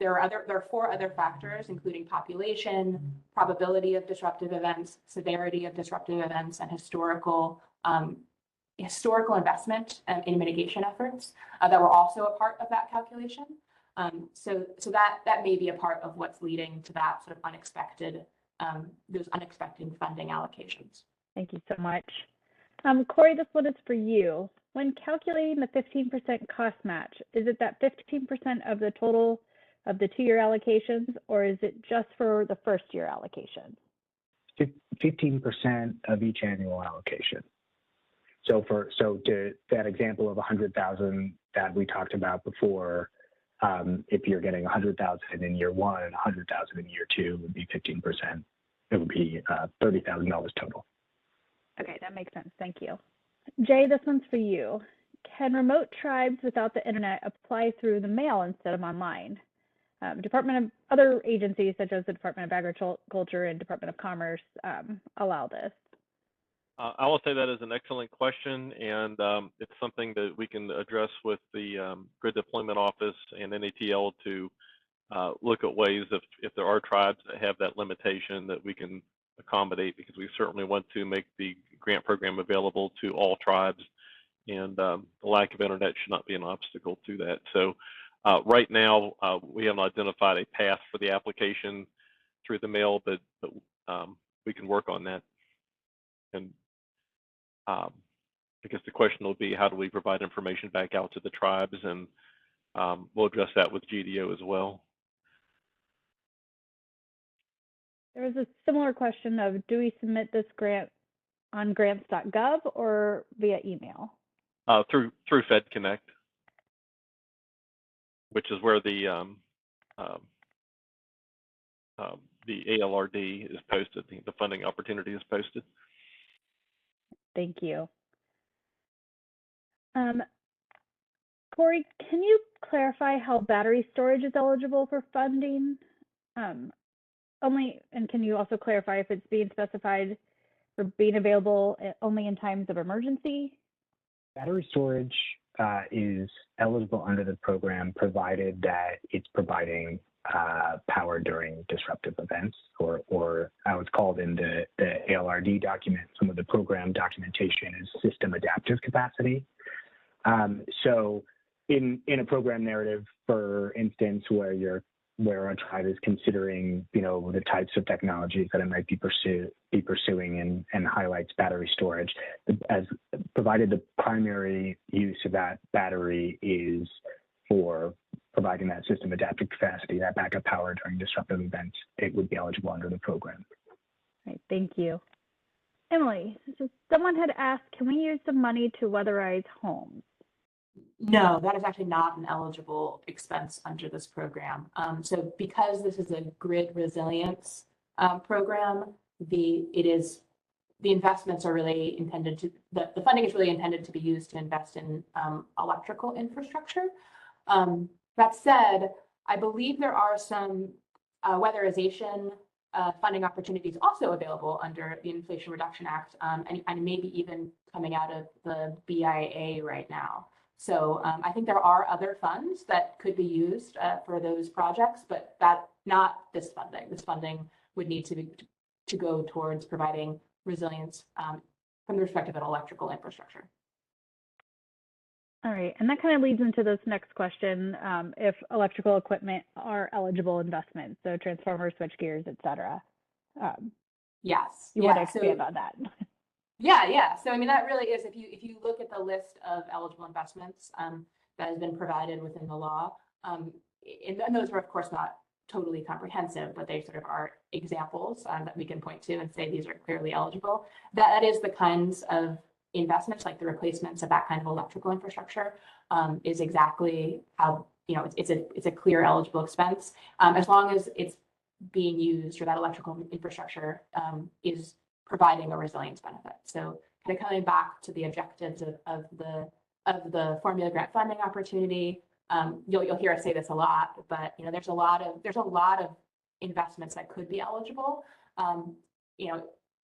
there are 4 other factors, including population, probability of disruptive events, severity of disruptive events, and historical investment in mitigation efforts that were also a part of that calculation. So that may be a part of what's leading to that sort of those unexpected funding allocations. Thank you so much. Corey, this one is for you. When calculating the 15% cost match, is it that 15% of the total of the 2-year allocations, or is it just for the first year allocation? 15% of each annual allocation. So to that example of 100,000 that we talked about before, if you're getting 100,000 in year 1 and 100,000 in year 2, would be 15%. It would be $30,000 total. Okay, that makes sense. Thank you. Jay, this one's for you. Can remote tribes without the internet apply through the mail instead of online? Other agencies such as the Department of Agriculture and Department of Commerce allow this. I will say that is an excellent question, and it's something that we can address with the Grid Deployment Office and NATL to look at ways if there are tribes that have that limitation that we can accommodate, because we certainly want to make the grant program available to all tribes, and the lack of internet should not be an obstacle to that. So right now, we haven't identified a path for the application through the mail, but we can work on that. And because the question will be, how do we provide information back out to the tribes? And we'll address that with GDO as well. There was a similar question of, do we submit this grant on grants.gov or via email? Through FedConnect, which is where the ALRD is posted, the funding opportunity is posted. Thank you. Corey, can you clarify how battery storage is eligible for funding? And can you also clarify if it's being specified for being available only in times of emergency? Battery storage is eligible under the program, provided that it's providing power during disruptive events, or how it's called in the ALRD document. Some of the program documentation is system adaptive capacity. So in a program narrative, for instance, where a tribe is considering, the types of technologies that it might be pursuing and highlights battery storage, as provided the primary use of that battery is for providing that system adaptive capacity, that backup power during disruptive events, it would be eligible under the program. Right, thank you. Emily, so someone had asked, can we use the money to weatherize homes? No, that is actually not an eligible expense under this program. So because this is a grid resilience program, the investments are really intended to, the funding is really intended to be used to invest in electrical infrastructure. That said, I believe there are some weatherization funding opportunities also available under the Inflation Reduction Act, and maybe even coming out of the BIA right now. So I think there are other funds that could be used for those projects, but not this funding. This funding would need to go towards providing resilience from the perspective of electrical infrastructure. All right, and that kind of leads into this next question, if electrical equipment are eligible investments, so transformers, switch gears, et cetera. Yes. You want to expand on that? Yeah. So I mean, that really is, if you look at the list of eligible investments that has been provided within the law, and those are of course not totally comprehensive, but they sort of are examples that we can point to and say these are clearly eligible. That is the kinds of investments, like the replacements of that kind of electrical infrastructure, is exactly how, it's a clear eligible expense, as long as it's being used, or that electrical infrastructure is providing a resilience benefit. So kind of coming back to the objectives of the formula grant funding opportunity, you'll hear us say this a lot, but there's a lot of investments that could be eligible,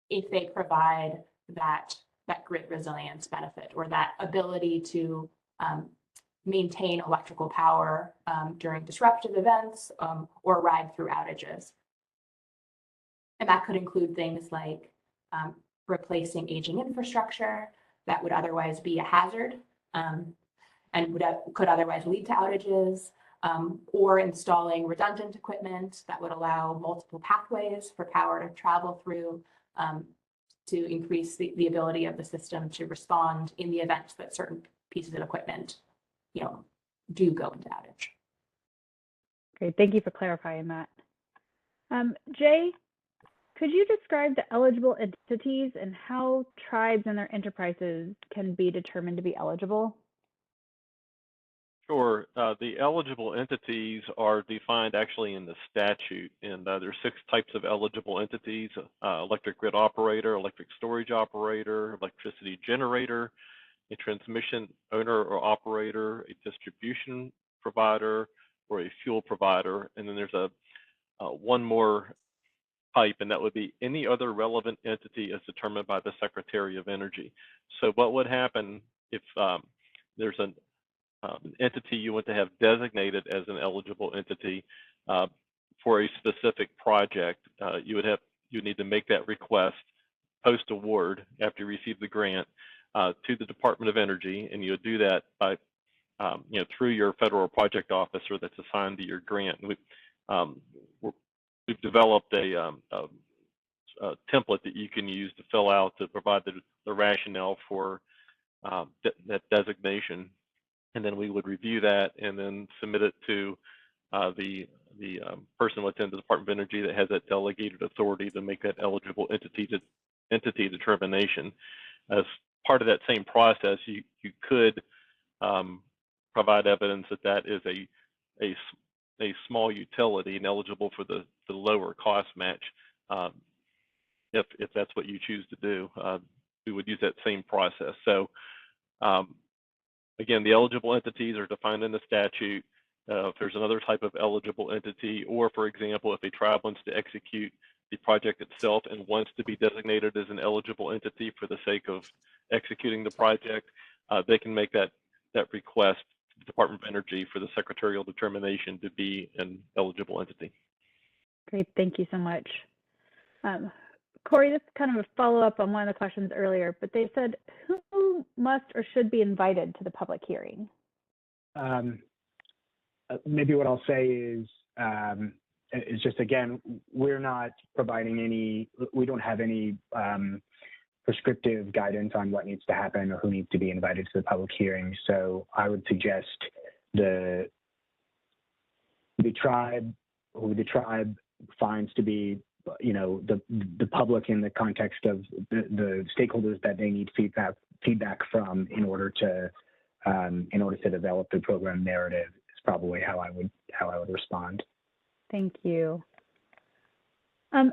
if they provide that grid resilience benefit, or that ability to maintain electrical power during disruptive events, or ride through outages. And that could include things like replacing aging infrastructure that would otherwise be a hazard, and could otherwise lead to outages, or installing redundant equipment that would allow multiple pathways for power to travel through, to increase the ability of the system to respond in the event that certain pieces of equipment, do go into outage. Great, thank you for clarifying that. Jay, could you describe the eligible entities and how tribes and their enterprises can be determined to be eligible? Sure. The eligible entities are defined actually in the statute, and there's 6 types of eligible entities: electric grid operator, electric storage operator, electricity generator, a transmission owner or operator, a distribution provider, or a fuel provider. And then there's one more type, and that would be any other relevant entity as determined by the Secretary of Energy. So what would happen if there's an entity you want to have designated as an eligible entity for a specific project? You need to make that request post-award after you receive the grant to the Department of Energy, and you would do that by through your federal project officer that's assigned to your grant. We've developed a template that you can use to fill out to provide the rationale for that designation, and then we would review that and then submit it to the person within the Department of Energy that has that delegated authority to make that eligible entity determination. As part of that same process, you could provide evidence that is a small utility and eligible for the lower cost match. If that's what you choose to do, we would use that same process. So again, the eligible entities are defined in the statute. If there's another type of eligible entity, or for example, if a tribe wants to execute the project itself and wants to be designated as an eligible entity for the sake of executing the project, they can make that request to the Department of Energy for the secretarial determination to be an eligible entity. Great, thank you so much. Corey, this is kind of a follow-up on one of the questions earlier, but they said, who must or should be invited to the public hearing? Maybe what I'll say is just, again, we're not providing we don't have any prescriptive guidance on what needs to happen or who needs to be invited to the public hearing. So I would suggest the the tribe finds to be, the public in the context of the stakeholders that they need feedback from in order to develop the program narrative is probably how I would respond. Thank you.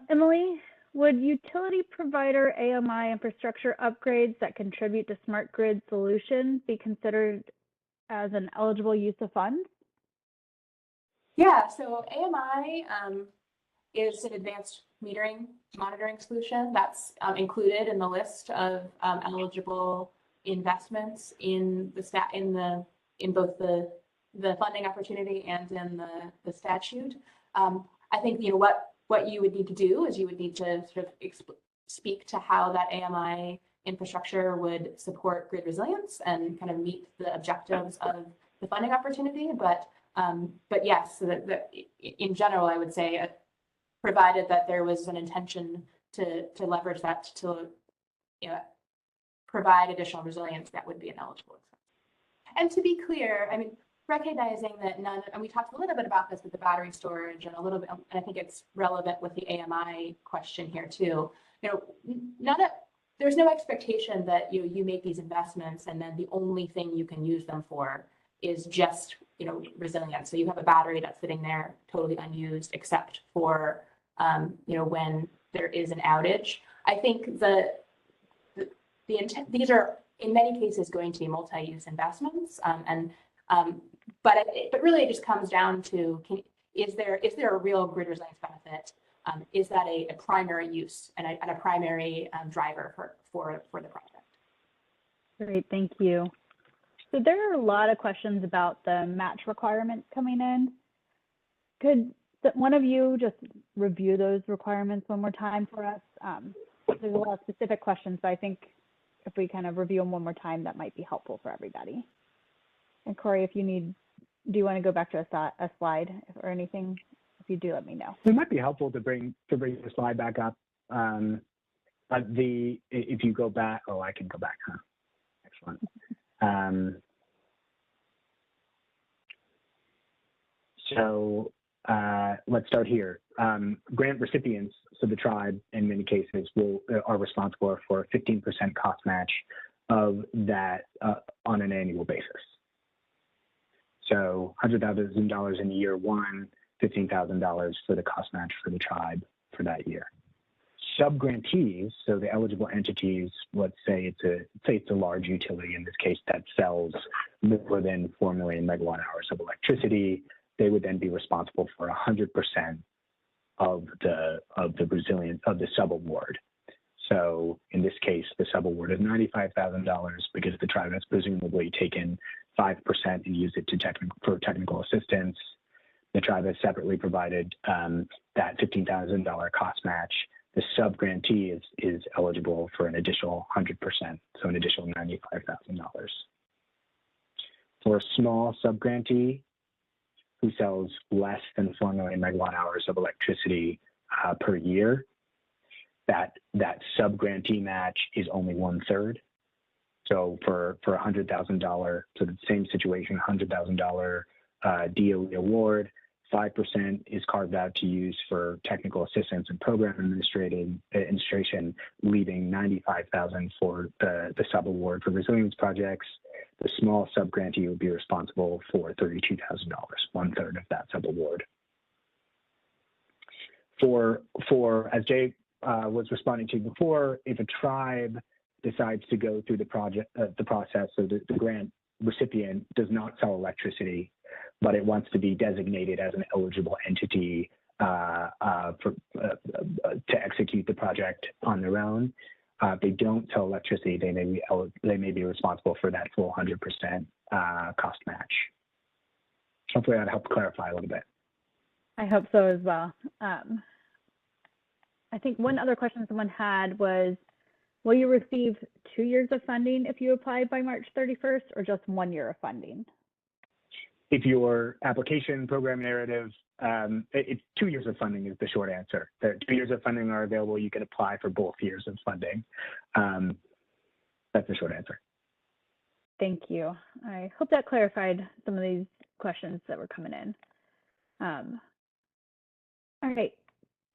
Emily, would utility provider AMI infrastructure upgrades that contribute to smart grid solutions be considered as an eligible use of funds? Yeah, so AMI is an advanced metering monitoring solution that's included in the list of eligible investments in both the funding opportunity and in the statute. I think what you would need to do is you would need to sort of speak to how that AMI infrastructure would support grid resilience and kind of meet the objectives of the funding opportunity. But yes, so that in general, I would say, provided that there was an intention to leverage that to provide additional resilience, that would be an eligible expense. And to be clear, I mean, recognizing that and we talked a little bit about this with the battery storage and a little bit, and I think it's relevant with the AMI question here too. There's no expectation that you make these investments and then the only thing you can use them for is just resilience. So you have a battery that's sitting there totally unused, except for when there is an outage. I think these are in many cases going to be multi-use investments, but really it just comes down to is there a real grid resilience benefit? Is that a primary use and a primary driver for the project? Great, thank you. So there are a lot of questions about the match requirements coming in. Could one of you just review those requirements one more time for us? There's a lot of specific questions, but I think if we kind of review them one more time, that might be helpful for everybody. And Corey, if you need, do you want to go back to a slide or anything? If you do, let me know. It might be helpful to bring the slide back up. But if you go back, I can go back, huh? Excellent. So let's start here. Grant recipients, so the tribe in many cases are responsible for 15% cost match of that on an annual basis. So $100,000 in year one, $15,000 for the cost match for the tribe for that year. Subgrantees, so the eligible entities, let's say it's a large utility in this case that sells more than 4 million megawatt hours of electricity. They would then be responsible for 100% of the resilience of the subaward. So in this case, the subaward is $95,000 because the tribe has presumably taken 5% and used it for technical assistance. The tribe has separately provided that $15,000 cost match. The subgrantee is eligible for an additional 100%, so an additional $95,000. For a small subgrantee who sells less than 4 million megawatt hours of electricity per year, that subgrantee match is only 1/3. So for $100,000, so the same situation, $100,000 DOE award, 5% is carved out to use for technical assistance and program administration, leaving $95,000 for the subaward for resilience projects. The small subgrantee would be responsible for $32,000, 1/3 of that subaward. For as Jay was responding to before, if a tribe decides to go through the process, so the grant recipient does not sell electricity, but it wants to be designated as an eligible entity to execute the project on their own. If they don't sell electricity, they may be responsible for that full 100% cost match. Hopefully that helped clarify a little bit. I hope so as well. I think one other question someone had was, will you receive 2 years of funding if you apply by March 31st or just 1 year of funding? If your application program narrative, it's 2 years of funding is the short answer. The 2 years of funding are available. You can apply for both years of funding. That's the short answer. Thank you. I hope that clarified some of these questions that were coming in. All right,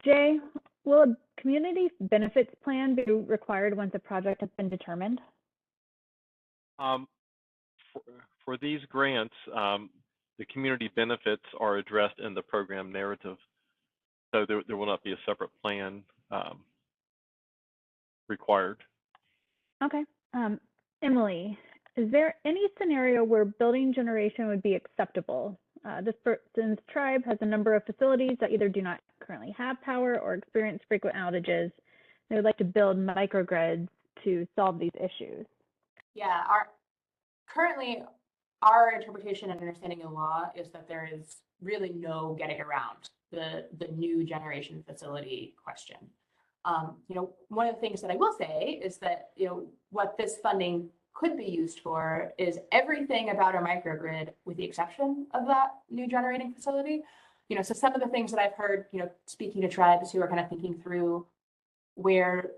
Jay, will a community benefits plan be required once a project has been determined? For these grants, the community benefits are addressed in the program narrative. So there will not be a separate plan required. Okay. Emily, is there any scenario where building generation would be acceptable? This person's tribe has a number of facilities that either do not currently have power or experience frequent outages. They would like to build microgrids to solve these issues. Yeah, currently our interpretation and understanding of law is that there is really no getting around the new generation facility question. One of the things that I will say is that, what this funding could be used for is everything about a microgrid with the exception of that new generating facility. So some of the things that I've heard, speaking to tribes who are kind of thinking through where,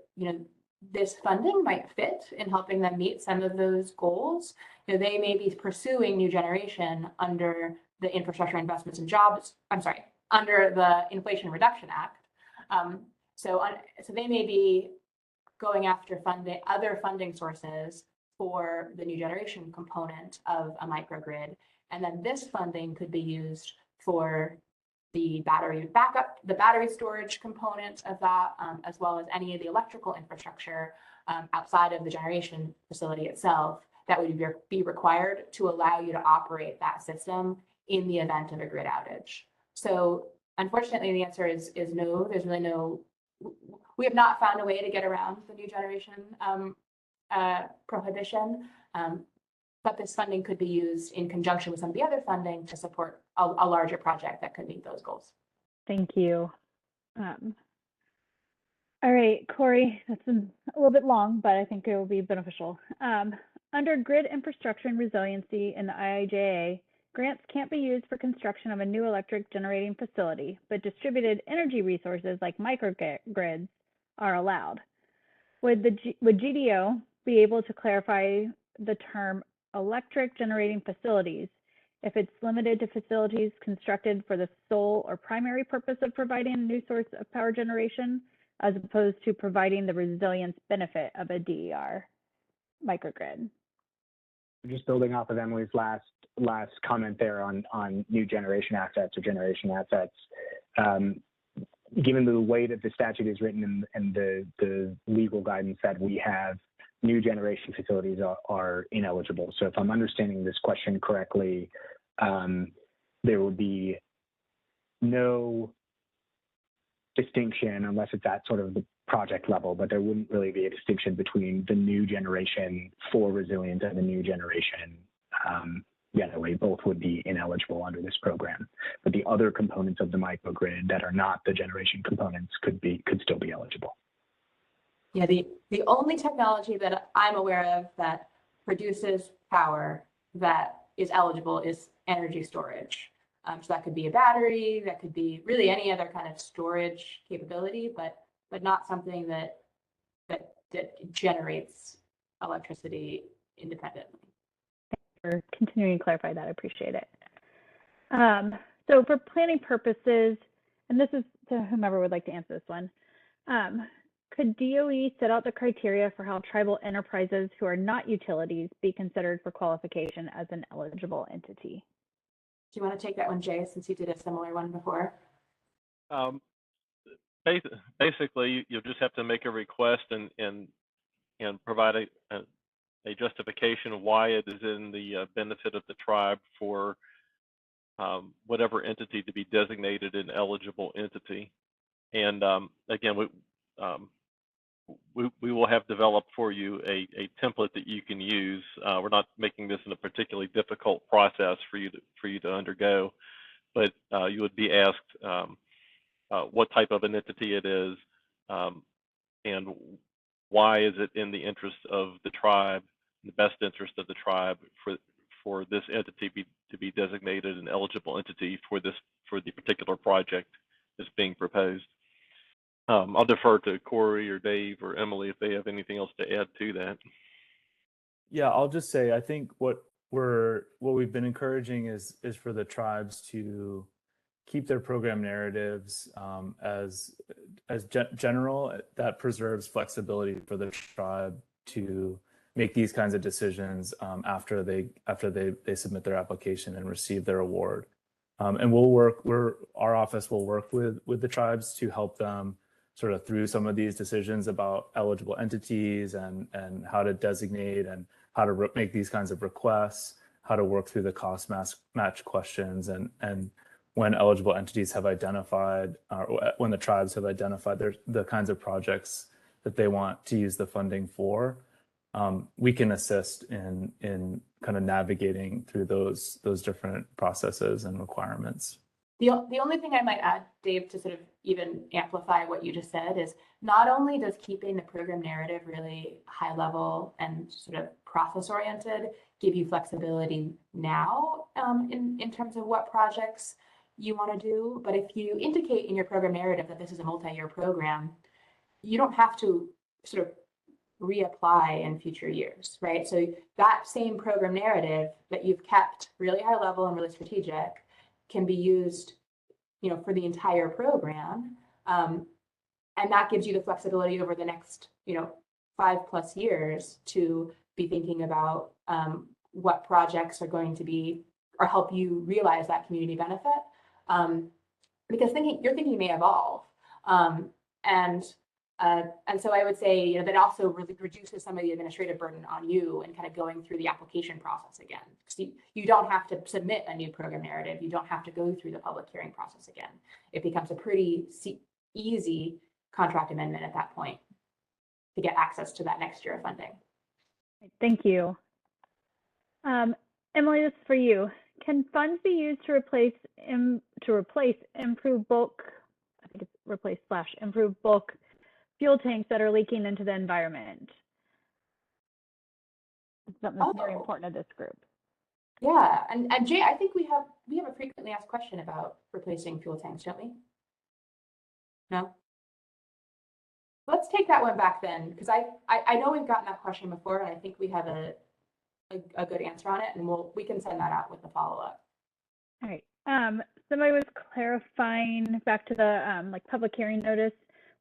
this funding might fit in helping them meet some of those goals. They may be pursuing new generation under the Infrastructure Investments and Jobs, under the Inflation Reduction Act. So they may be going after other funding sources for the new generation component of a microgrid. And then this funding could be used for the battery backup, the battery storage component of that, as well as any of the electrical infrastructure outside of the generation facility itself that would be required to allow you to operate that system in the event of a grid outage. So unfortunately, the answer is no. There's really no, we have not found a way to get around the new generation prohibition. But this funding could be used in conjunction with some of the other funding to support a larger project that could meet those goals. Thank you. All right, Corey, that's a little bit long, but I think it will be beneficial. Under grid infrastructure and resiliency in the IIJA, grants can't be used for construction of a new electric generating facility, but distributed energy resources like microgrids are allowed. Would GDO be able to clarify the term electric generating facilities if it's limited to facilities constructed for the sole or primary purpose of providing a new source of power generation, as opposed to providing the resilience benefit of a DER microgrid? Just building off of Emily's last comment there on new generation assets or generation assets, given the way that the statute is written and the legal guidance that we have, new generation facilities are ineligible. So if I'm understanding this question correctly, there would be no distinction unless it's at sort of the project level, but there wouldn't really be a distinction between the new generation for resilience and the new generation generally. Both would be ineligible under this program, but the other components of the microgrid that are not the generation components could still be eligible. Yeah, the only technology that I'm aware of that produces power that is eligible is energy storage. So that could be a battery, that could be really any other kind of storage capability, but not something that generates electricity independently. For continuing to clarify that, I appreciate it. So for planning purposes, and this is to whomever would like to answer this one, could DOE set out the criteria for how tribal enterprises who are not utilities be considered for qualification as an eligible entity? Do you want to take that one, Jay, since you did a similar one before? Basically, you'll just have to make a request and provide a justification of why it is in the benefit of the tribe for whatever entity to be designated an eligible entity. And again, we will have developed for you a template that you can use. We're not making this in a particularly difficult process for you to undergo, but you would be asked what type of an entity it is, and why is it in the interest of the tribe, the best interest of the tribe, for this entity to be designated an eligible entity for the particular project that's being proposed. I'll defer to Corey or Dave or Emily if they have anything else to add to that. Yeah, I'll just say I think what we've been encouraging is for the tribes to keep their program narratives as general. That preserves flexibility for the tribe to make these kinds of decisions after they submit their application and receive their award. And our office will work with the tribes to help them sort of through some of these decisions about eligible entities and how to designate and how to make these kinds of requests, how to work through the cost match questions, and when eligible entities have identified, or when the tribes have identified the kinds of projects that they want to use the funding for, we can assist in kind of navigating through those different processes and requirements. The only thing I might add, Dave, to sort of even amplify what you just said is not only does keeping the program narrative really high level and sort of process oriented give you flexibility now in terms of what projects you want to do, but if you indicate in your program narrative that this is a multi-year program, you don't have to sort of reapply in future years, right? So that same program narrative that you've kept really high level and really strategic can be used, for the entire program, and that gives you the flexibility over the next, 5+ years to be thinking about what projects are going to be or help you realize that community benefit, because your thinking may evolve, and so I would say, that also really reduces some of the administrative burden on you and kind of going through the application process again. Because you don't have to submit a new program narrative. You don't have to go through the public hearing process again. It becomes a pretty easy contract amendment at that point to get access to that next year of funding. Thank you. Emily, this is for you. Can funds be used to replace improve bulk, I think it's replace/improve bulk fuel tanks that are leaking into the environment? Something that's very important to this group. Yeah, and Jay, I think we have a frequently asked question about replacing fuel tanks, don't we? No? Let's take that one back then, because I know we've gotten that question before, and I think we have a good answer on it, and we can send that out with the follow-up. All right. Somebody was clarifying back to the public hearing notice.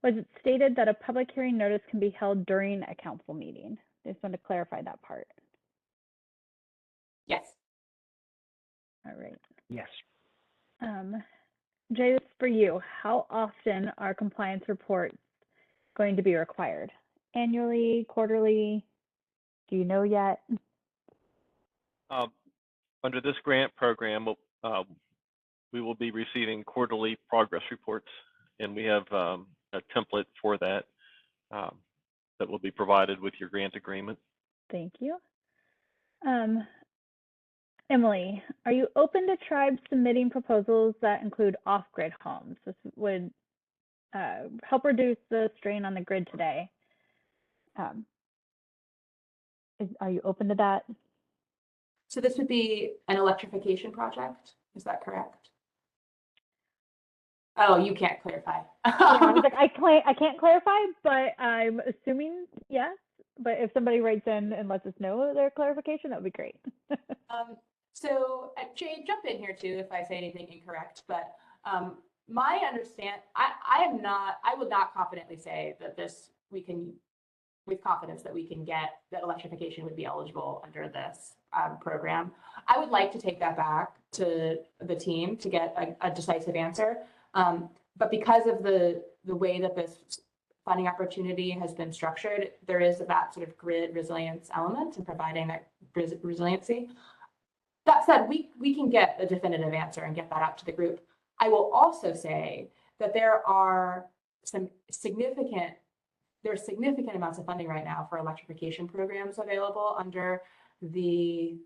Was it stated that a public hearing notice can be held during a council meeting? I just want to clarify that part. Yes. All right. Yes. Jay, this is for you. How often are compliance reports going to be required? Annually, quarterly? Do you know yet? Under this grant program, we will be receiving quarterly progress reports, and we have a template for that that will be provided with your grant agreement. Thank you. Emily, are you open to tribes submitting proposals that include off-grid homes? This would help reduce the strain on the grid today. Are you open to that? So this would be an electrification project, is that correct? Oh, you can't clarify. I was like, I can't clarify, but I'm assuming yes. But if somebody writes in and lets us know their clarification, that would be great. So Jay, jump in here too if I say anything incorrect. But my understand, I would not confidently say that we can, with confidence that we can get that electrification would be eligible under this program. I would like to take that back to the team to get a decisive answer. But because of the way that this funding opportunity has been structured, there is that sort of grid resilience element in providing that resiliency. That said, we can get a definitive answer and get that out to the group. I will also say that there are significant amounts of funding right now for electrification programs available under I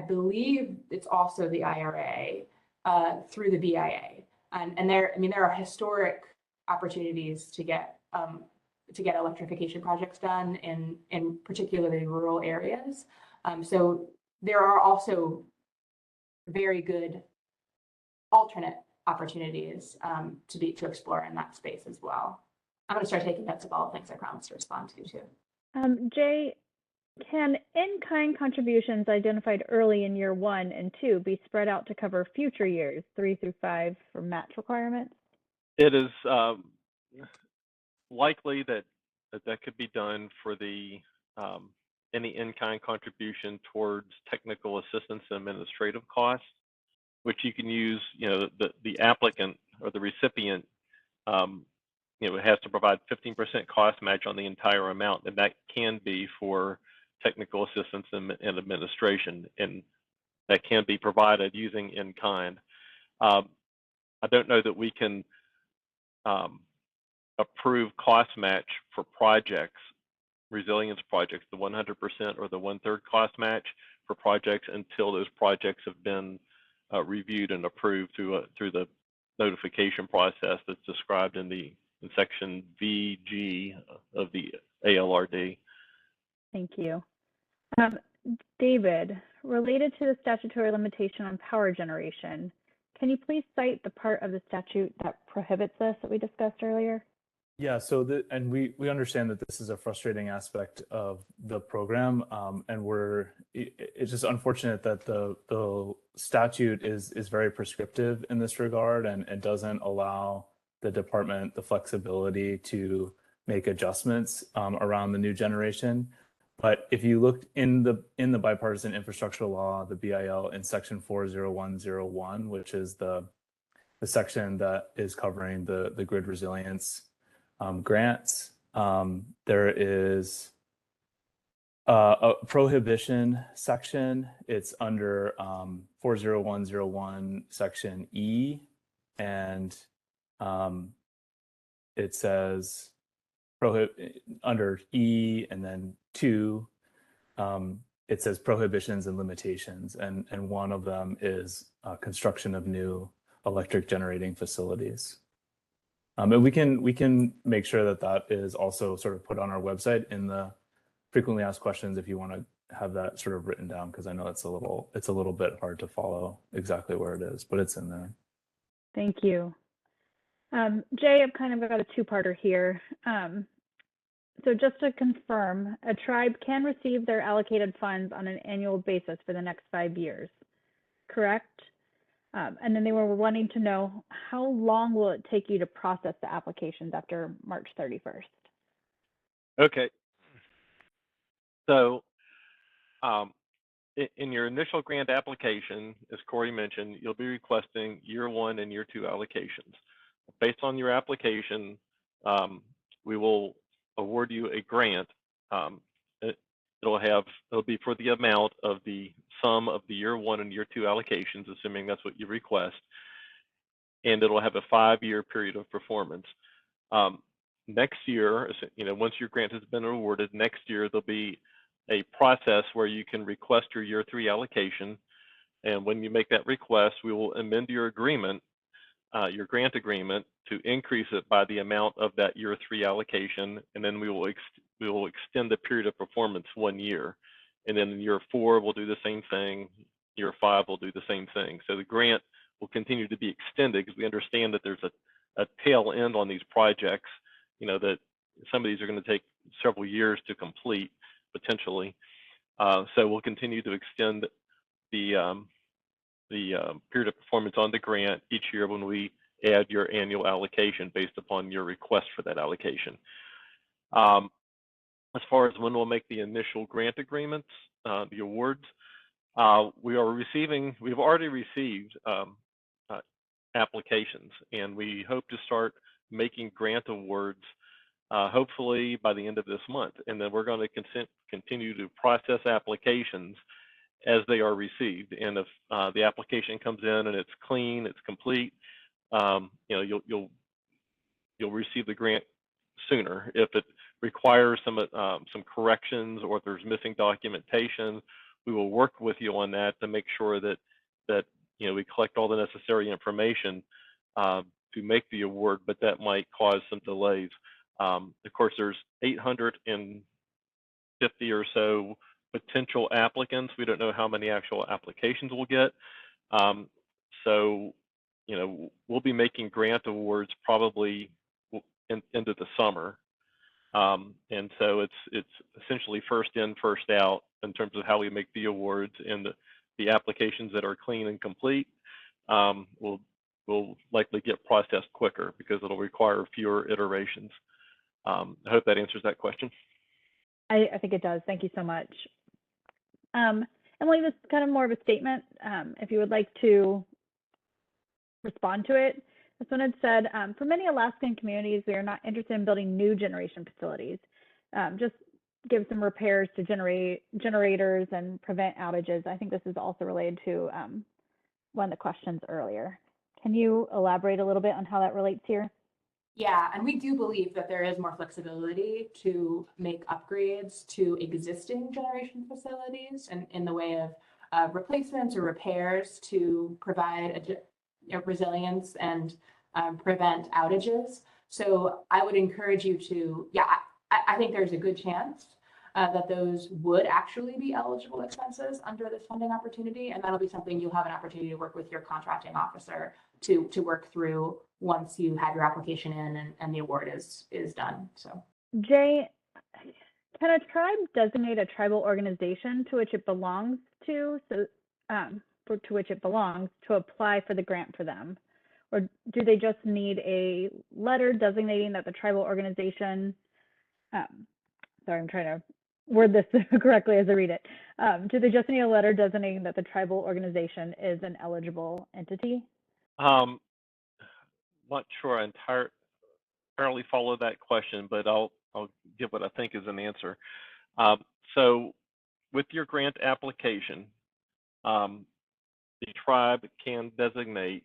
believe it's also the IRA through the BIA. And there are historic opportunities to get electrification projects done in particularly rural areas. So there are also very good alternate opportunities to explore in that space as well. I'm going to start taking notes of all the things I promised to respond to too. Jay, Can in-kind contributions identified early in year 1 and 2 be spread out to cover future years, 3 through 5, for match requirements? It is likely that could be done for the any in-kind contribution towards technical assistance and administrative costs, which you can use. The applicant or the recipient, has to provide 15% cost match on the entire amount, and that can be for technical assistance and administration, and that can be provided using in-kind. I don't know that we can approve cost match for projects, resilience projects, the 100% or the 1/3 cost match for projects until those projects have been reviewed and approved through the notification process that's described in section VG of the ALRD. Thank you. David, related to the statutory limitation on power generation, can you please cite the part of the statute that prohibits this that we discussed earlier? Yeah, so we understand that this is a frustrating aspect of the program, and it's just unfortunate that the statute is very prescriptive in this regard, and doesn't allow the department the flexibility to make adjustments around the new generation. But if you look in the bipartisan infrastructure law, the BIL, in section 40101, which is the section that is covering the grid resilience grants, there is a prohibition section. It's under 40101 section E, and it says under E and then 2, it says prohibitions and limitations, and one of them is construction of new electric generating facilities. And we can make sure that is also sort of put on our website in the frequently asked questions if you want to have that sort of written down, because I know it's a little bit hard to follow exactly where it is, but it's in there. Thank you. Jay, I've kind of got a two-parter here. So just to confirm, a tribe can receive their allocated funds on an annual basis for the next 5 years, correct? And then they were wanting to know, how long will it take you to process the applications after March 31st? Okay. So in your initial grant application, as Corey mentioned, you'll be requesting year 1 and year 2 allocations. Based on your application, we will award you a grant. It'll be for the amount of the sum of the year 1 and year 2 allocations, assuming that's what you request, and it'll have a 5-year period of performance. Next year, once your grant has been awarded, next year there'll be a process where you can request your year 3 allocation, and when you make that request, we will amend your agreement, your grant agreement, to increase it by the amount of that year 3 allocation, and then we will extend the period of performance 1 year, and then in year 4 we'll do the same thing. Year 5 will do the same thing. So the grant will continue to be extended, because we understand that there's a tail end on these projects. That some of these are going to take several years to complete potentially. So we'll continue to extend the period of performance on the grant each year when we add your annual allocation based upon your request for that allocation. As far as when we'll make the initial grant agreements, the awards, we've already received applications, and we hope to start making grant awards hopefully by the end of this month. And then we're going to continue to process applications as they are received. And if the application comes in and it's clean, it's complete, you'll receive the grant sooner. If it requires some corrections, or if there's missing documentation, we will work with you on that to make sure that we collect all the necessary information to make the award, but that might cause some delays. Of course, there's 850 or so potential applicants. We don't know how many actual applications we'll get. So, we'll be making grant awards probably into the summer. And so it's essentially first in, first out in terms of how we make the awards, and the applications that are clean and complete will likely get processed quicker because it'll require fewer iterations. I hope that answers that question. I think it does. Thank you so much. Emily, this is kind of more of a statement. If you would like to respond to it, this one had said, for many Alaskan communities, we are not interested in building new generation facilities. Just give some repairs to generators and prevent outages. I think this is also related to one of the questions earlier. Can you elaborate a little bit on how that relates here? Yeah, and we do believe that there is more flexibility to make upgrades to existing generation facilities, and in the way of replacements or repairs to provide resilience and prevent outages. So I would encourage you to, I think there's a good chance that those would actually be eligible expenses under this funding opportunity, and that'll be something you'll have an opportunity to work with your contracting officer to work through once you have your application in and the award is done. So, Jay, can a tribe designate a tribal organization to which it belongs to, to which it belongs, to apply for the grant for them? Or do they just need a letter designating that the tribal organization, sorry, I'm trying to word this correctly as I read it. Do they just need a letter designating that the tribal organization is an eligible entity? Not sure I entirely follow that question, but I'll give what I think is an answer. So with your grant application, the tribe can designate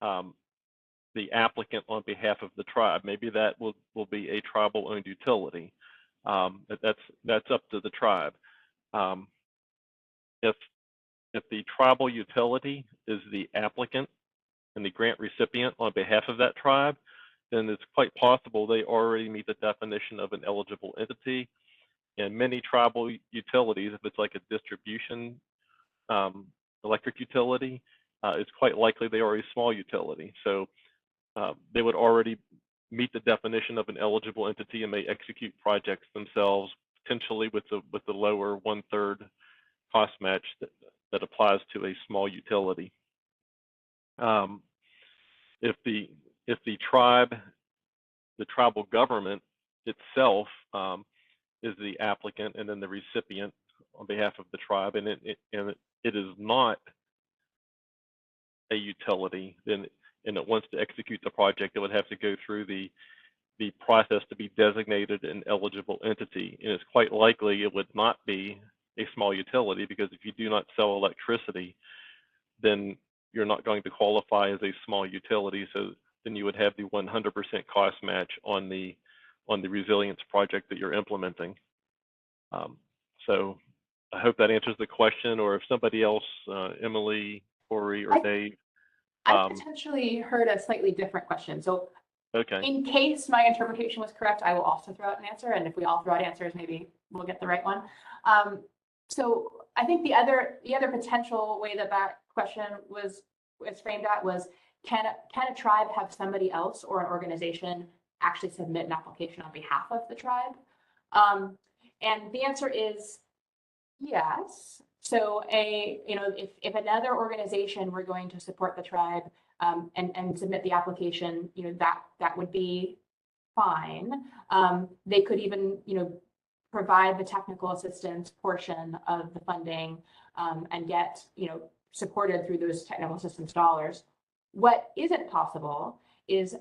the applicant on behalf of the tribe. Maybe that will be a tribal-owned utility. That's up to the tribe. If the tribal utility is the applicant and the grant recipient on behalf of that tribe, then it's quite possible they already meet the definition of an eligible entity. And many tribal utilities, if it's like a distribution electric utility, it's quite likely they are a small utility. So they would already meet the definition of an eligible entity and may execute projects themselves, potentially with the lower 1/3 cost match that applies to a small utility. If the tribal government itself is the applicant and then the recipient on behalf of the tribe, and it is not a utility, then and it wants to execute the project, it would have to go through the process to be designated an eligible entity. And it's quite likely it would not be a small utility, because if you do not sell electricity, then you're not going to qualify as a small utility. So then you would have the 100% cost match on the resilience project that you're implementing. So I hope that answers the question. Or if somebody else, Emily, Corey, or Dave. I potentially heard a slightly different question. So okay. In case my interpretation was correct, I will also throw out an answer. And if we all throw out answers, maybe we'll get the right one. So I think the other potential way that question was framed at was, can a tribe have somebody else or an organization actually submit an application on behalf of the tribe? And the answer is yes. So if another organization were going to support the tribe and submit the application, that would be fine. They could even provide the technical assistance portion of the funding and get supported through those technical assistance dollars. What isn't possible is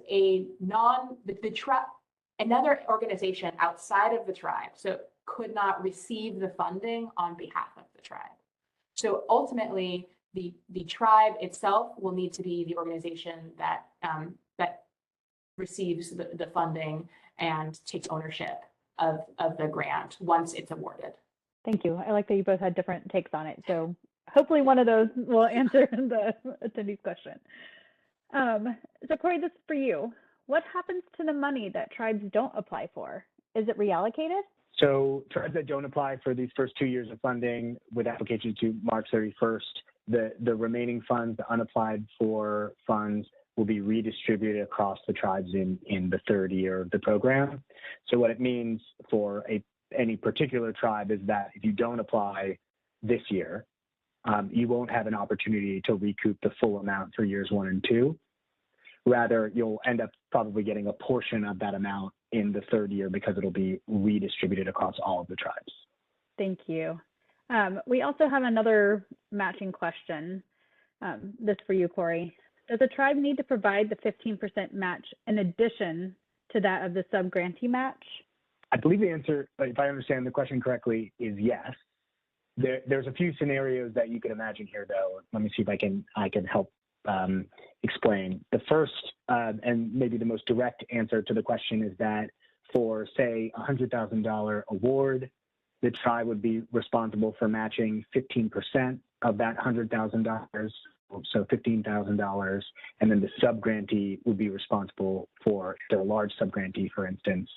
another organization outside of the tribe, so could not receive the funding on behalf of the tribe. So ultimately, the tribe itself will need to be the organization that receives the funding and takes ownership of the grant once it's awarded. Thank you. I like that you both had different takes on it. So hopefully one of those will answer the attendee's question. So Corey, this is for you. What happens to the money that tribes don't apply for? Is it reallocated? So tribes that don't apply for these first 2 years of funding with application to March 31st, the remaining funds, the unapplied for funds, will be redistributed across the tribes in the third year of the program. So what it means for any particular tribe is that if you don't apply this year, you won't have an opportunity to recoup the full amount for years 1 and 2. Rather, you'll end up probably getting a portion of that amount in the third year because it'll be redistributed across all of the tribes. Thank you. We also have another matching question. This for you, Corey. Does a tribe need to provide the 15% match in addition to that of the subgrantee match? I believe the answer, if I understand the question correctly, is yes. There's a few scenarios that you can imagine here, though. Let me see if I can help explain. The first and maybe the most direct answer to the question is that for, say, a $100,000 award, the tribe would be responsible for matching 15% of that $100,000, so $15,000, and then the subgrantee would be responsible for, the large subgrantee, for instance,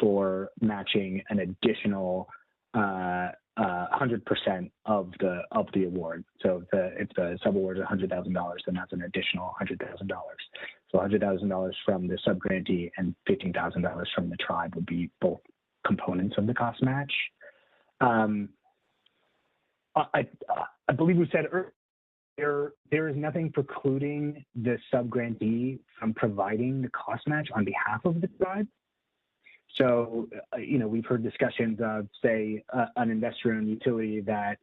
for matching an additional 100% of the award. So if the subaward is $100,000, then that's an additional $100,000. So $100,000 from the subgrantee and $15,000 from the tribe would be both components of the cost match. I believe we said earlier, there is nothing precluding the subgrantee from providing the cost match on behalf of the tribe. So, we've heard discussions of, say, an investor-owned utility that,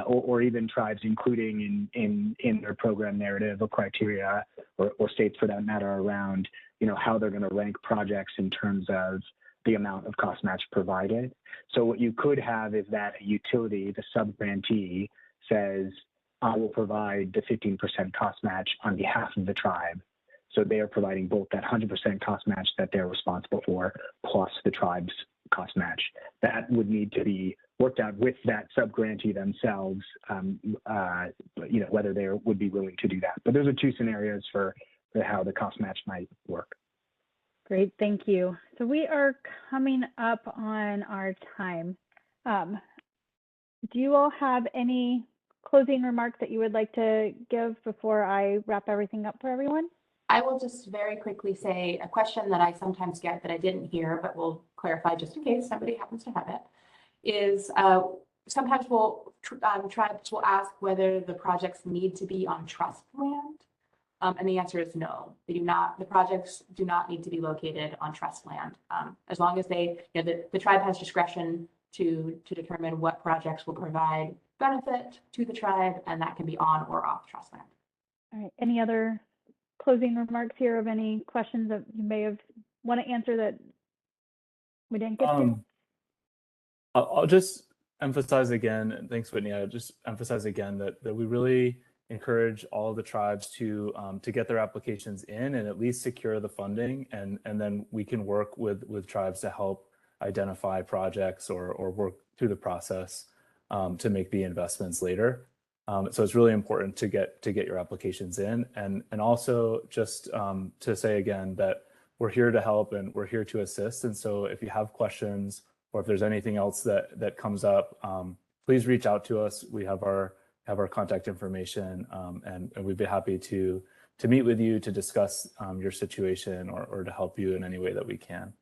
or even tribes including in their program narrative or criteria, or states for that matter, around, how they're going to rank projects in terms of the amount of cost match provided. So what you could have is that a utility, the subgrantee, says, I will provide the 15% cost match on behalf of the tribe. So they are providing both that 100% cost match that they're responsible for, plus the tribe's cost match. That would need to be worked out with that subgrantee themselves, whether they would be willing to do that. But those are two scenarios for how the cost match might work. Great, thank you. So we are coming up on our time. Do you all have any closing remarks that you would like to give before I wrap everything up for everyone? I will just very quickly say a question that I sometimes get that I didn't hear, but will clarify just in case somebody happens to have it, is sometimes tribes will ask whether the projects need to be on trust land. And the answer is no, they do not. The projects do not need to be located on trust land. As long as the tribe has discretion to determine what projects will provide benefit to the tribe, and that can be on or off trust land. All right, any other closing remarks here of any questions that you may have want to answer that we didn't get to? I'll just emphasize again, and thanks, Whitney. I'll just emphasize again that we really encourage all the tribes to get their applications in and at least secure the funding, and then we can work with tribes to help identify projects or work through the process to make the investments later. So it's really important to get your applications in, and also just to say again that we're here to help and we're here to assist. And so if you have questions or if there's anything else that comes up, please reach out to us. We have our contact information, and we'd be happy to meet with you to discuss your situation or to help you in any way that we can.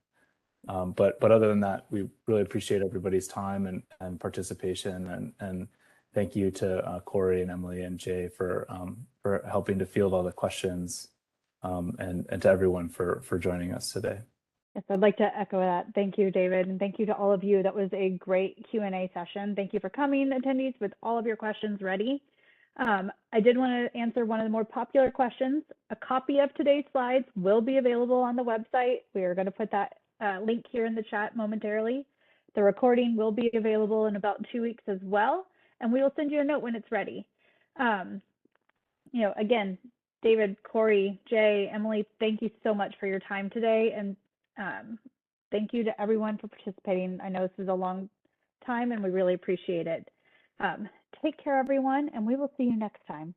But other than that, we really appreciate everybody's time and participation, and thank you to Corey and Emily and Jay for helping to field all the questions, and to everyone for joining us today. Yes, I'd like to echo that. Thank you, David, and thank you to all of you. That was a great Q&A session. Thank you for coming, attendees, with all of your questions ready. I did want to answer one of the more popular questions. A copy of today's slides will be available on the website. We are going to put that link here in the chat momentarily. The recording will be available in about 2 weeks as well, and we will send you a note when it's ready. Again, David, Corey, Jay, Emily, thank you so much for your time today, and thank you to everyone for participating. I know this is a long time and we really appreciate it. Take care, everyone, and we will see you next time.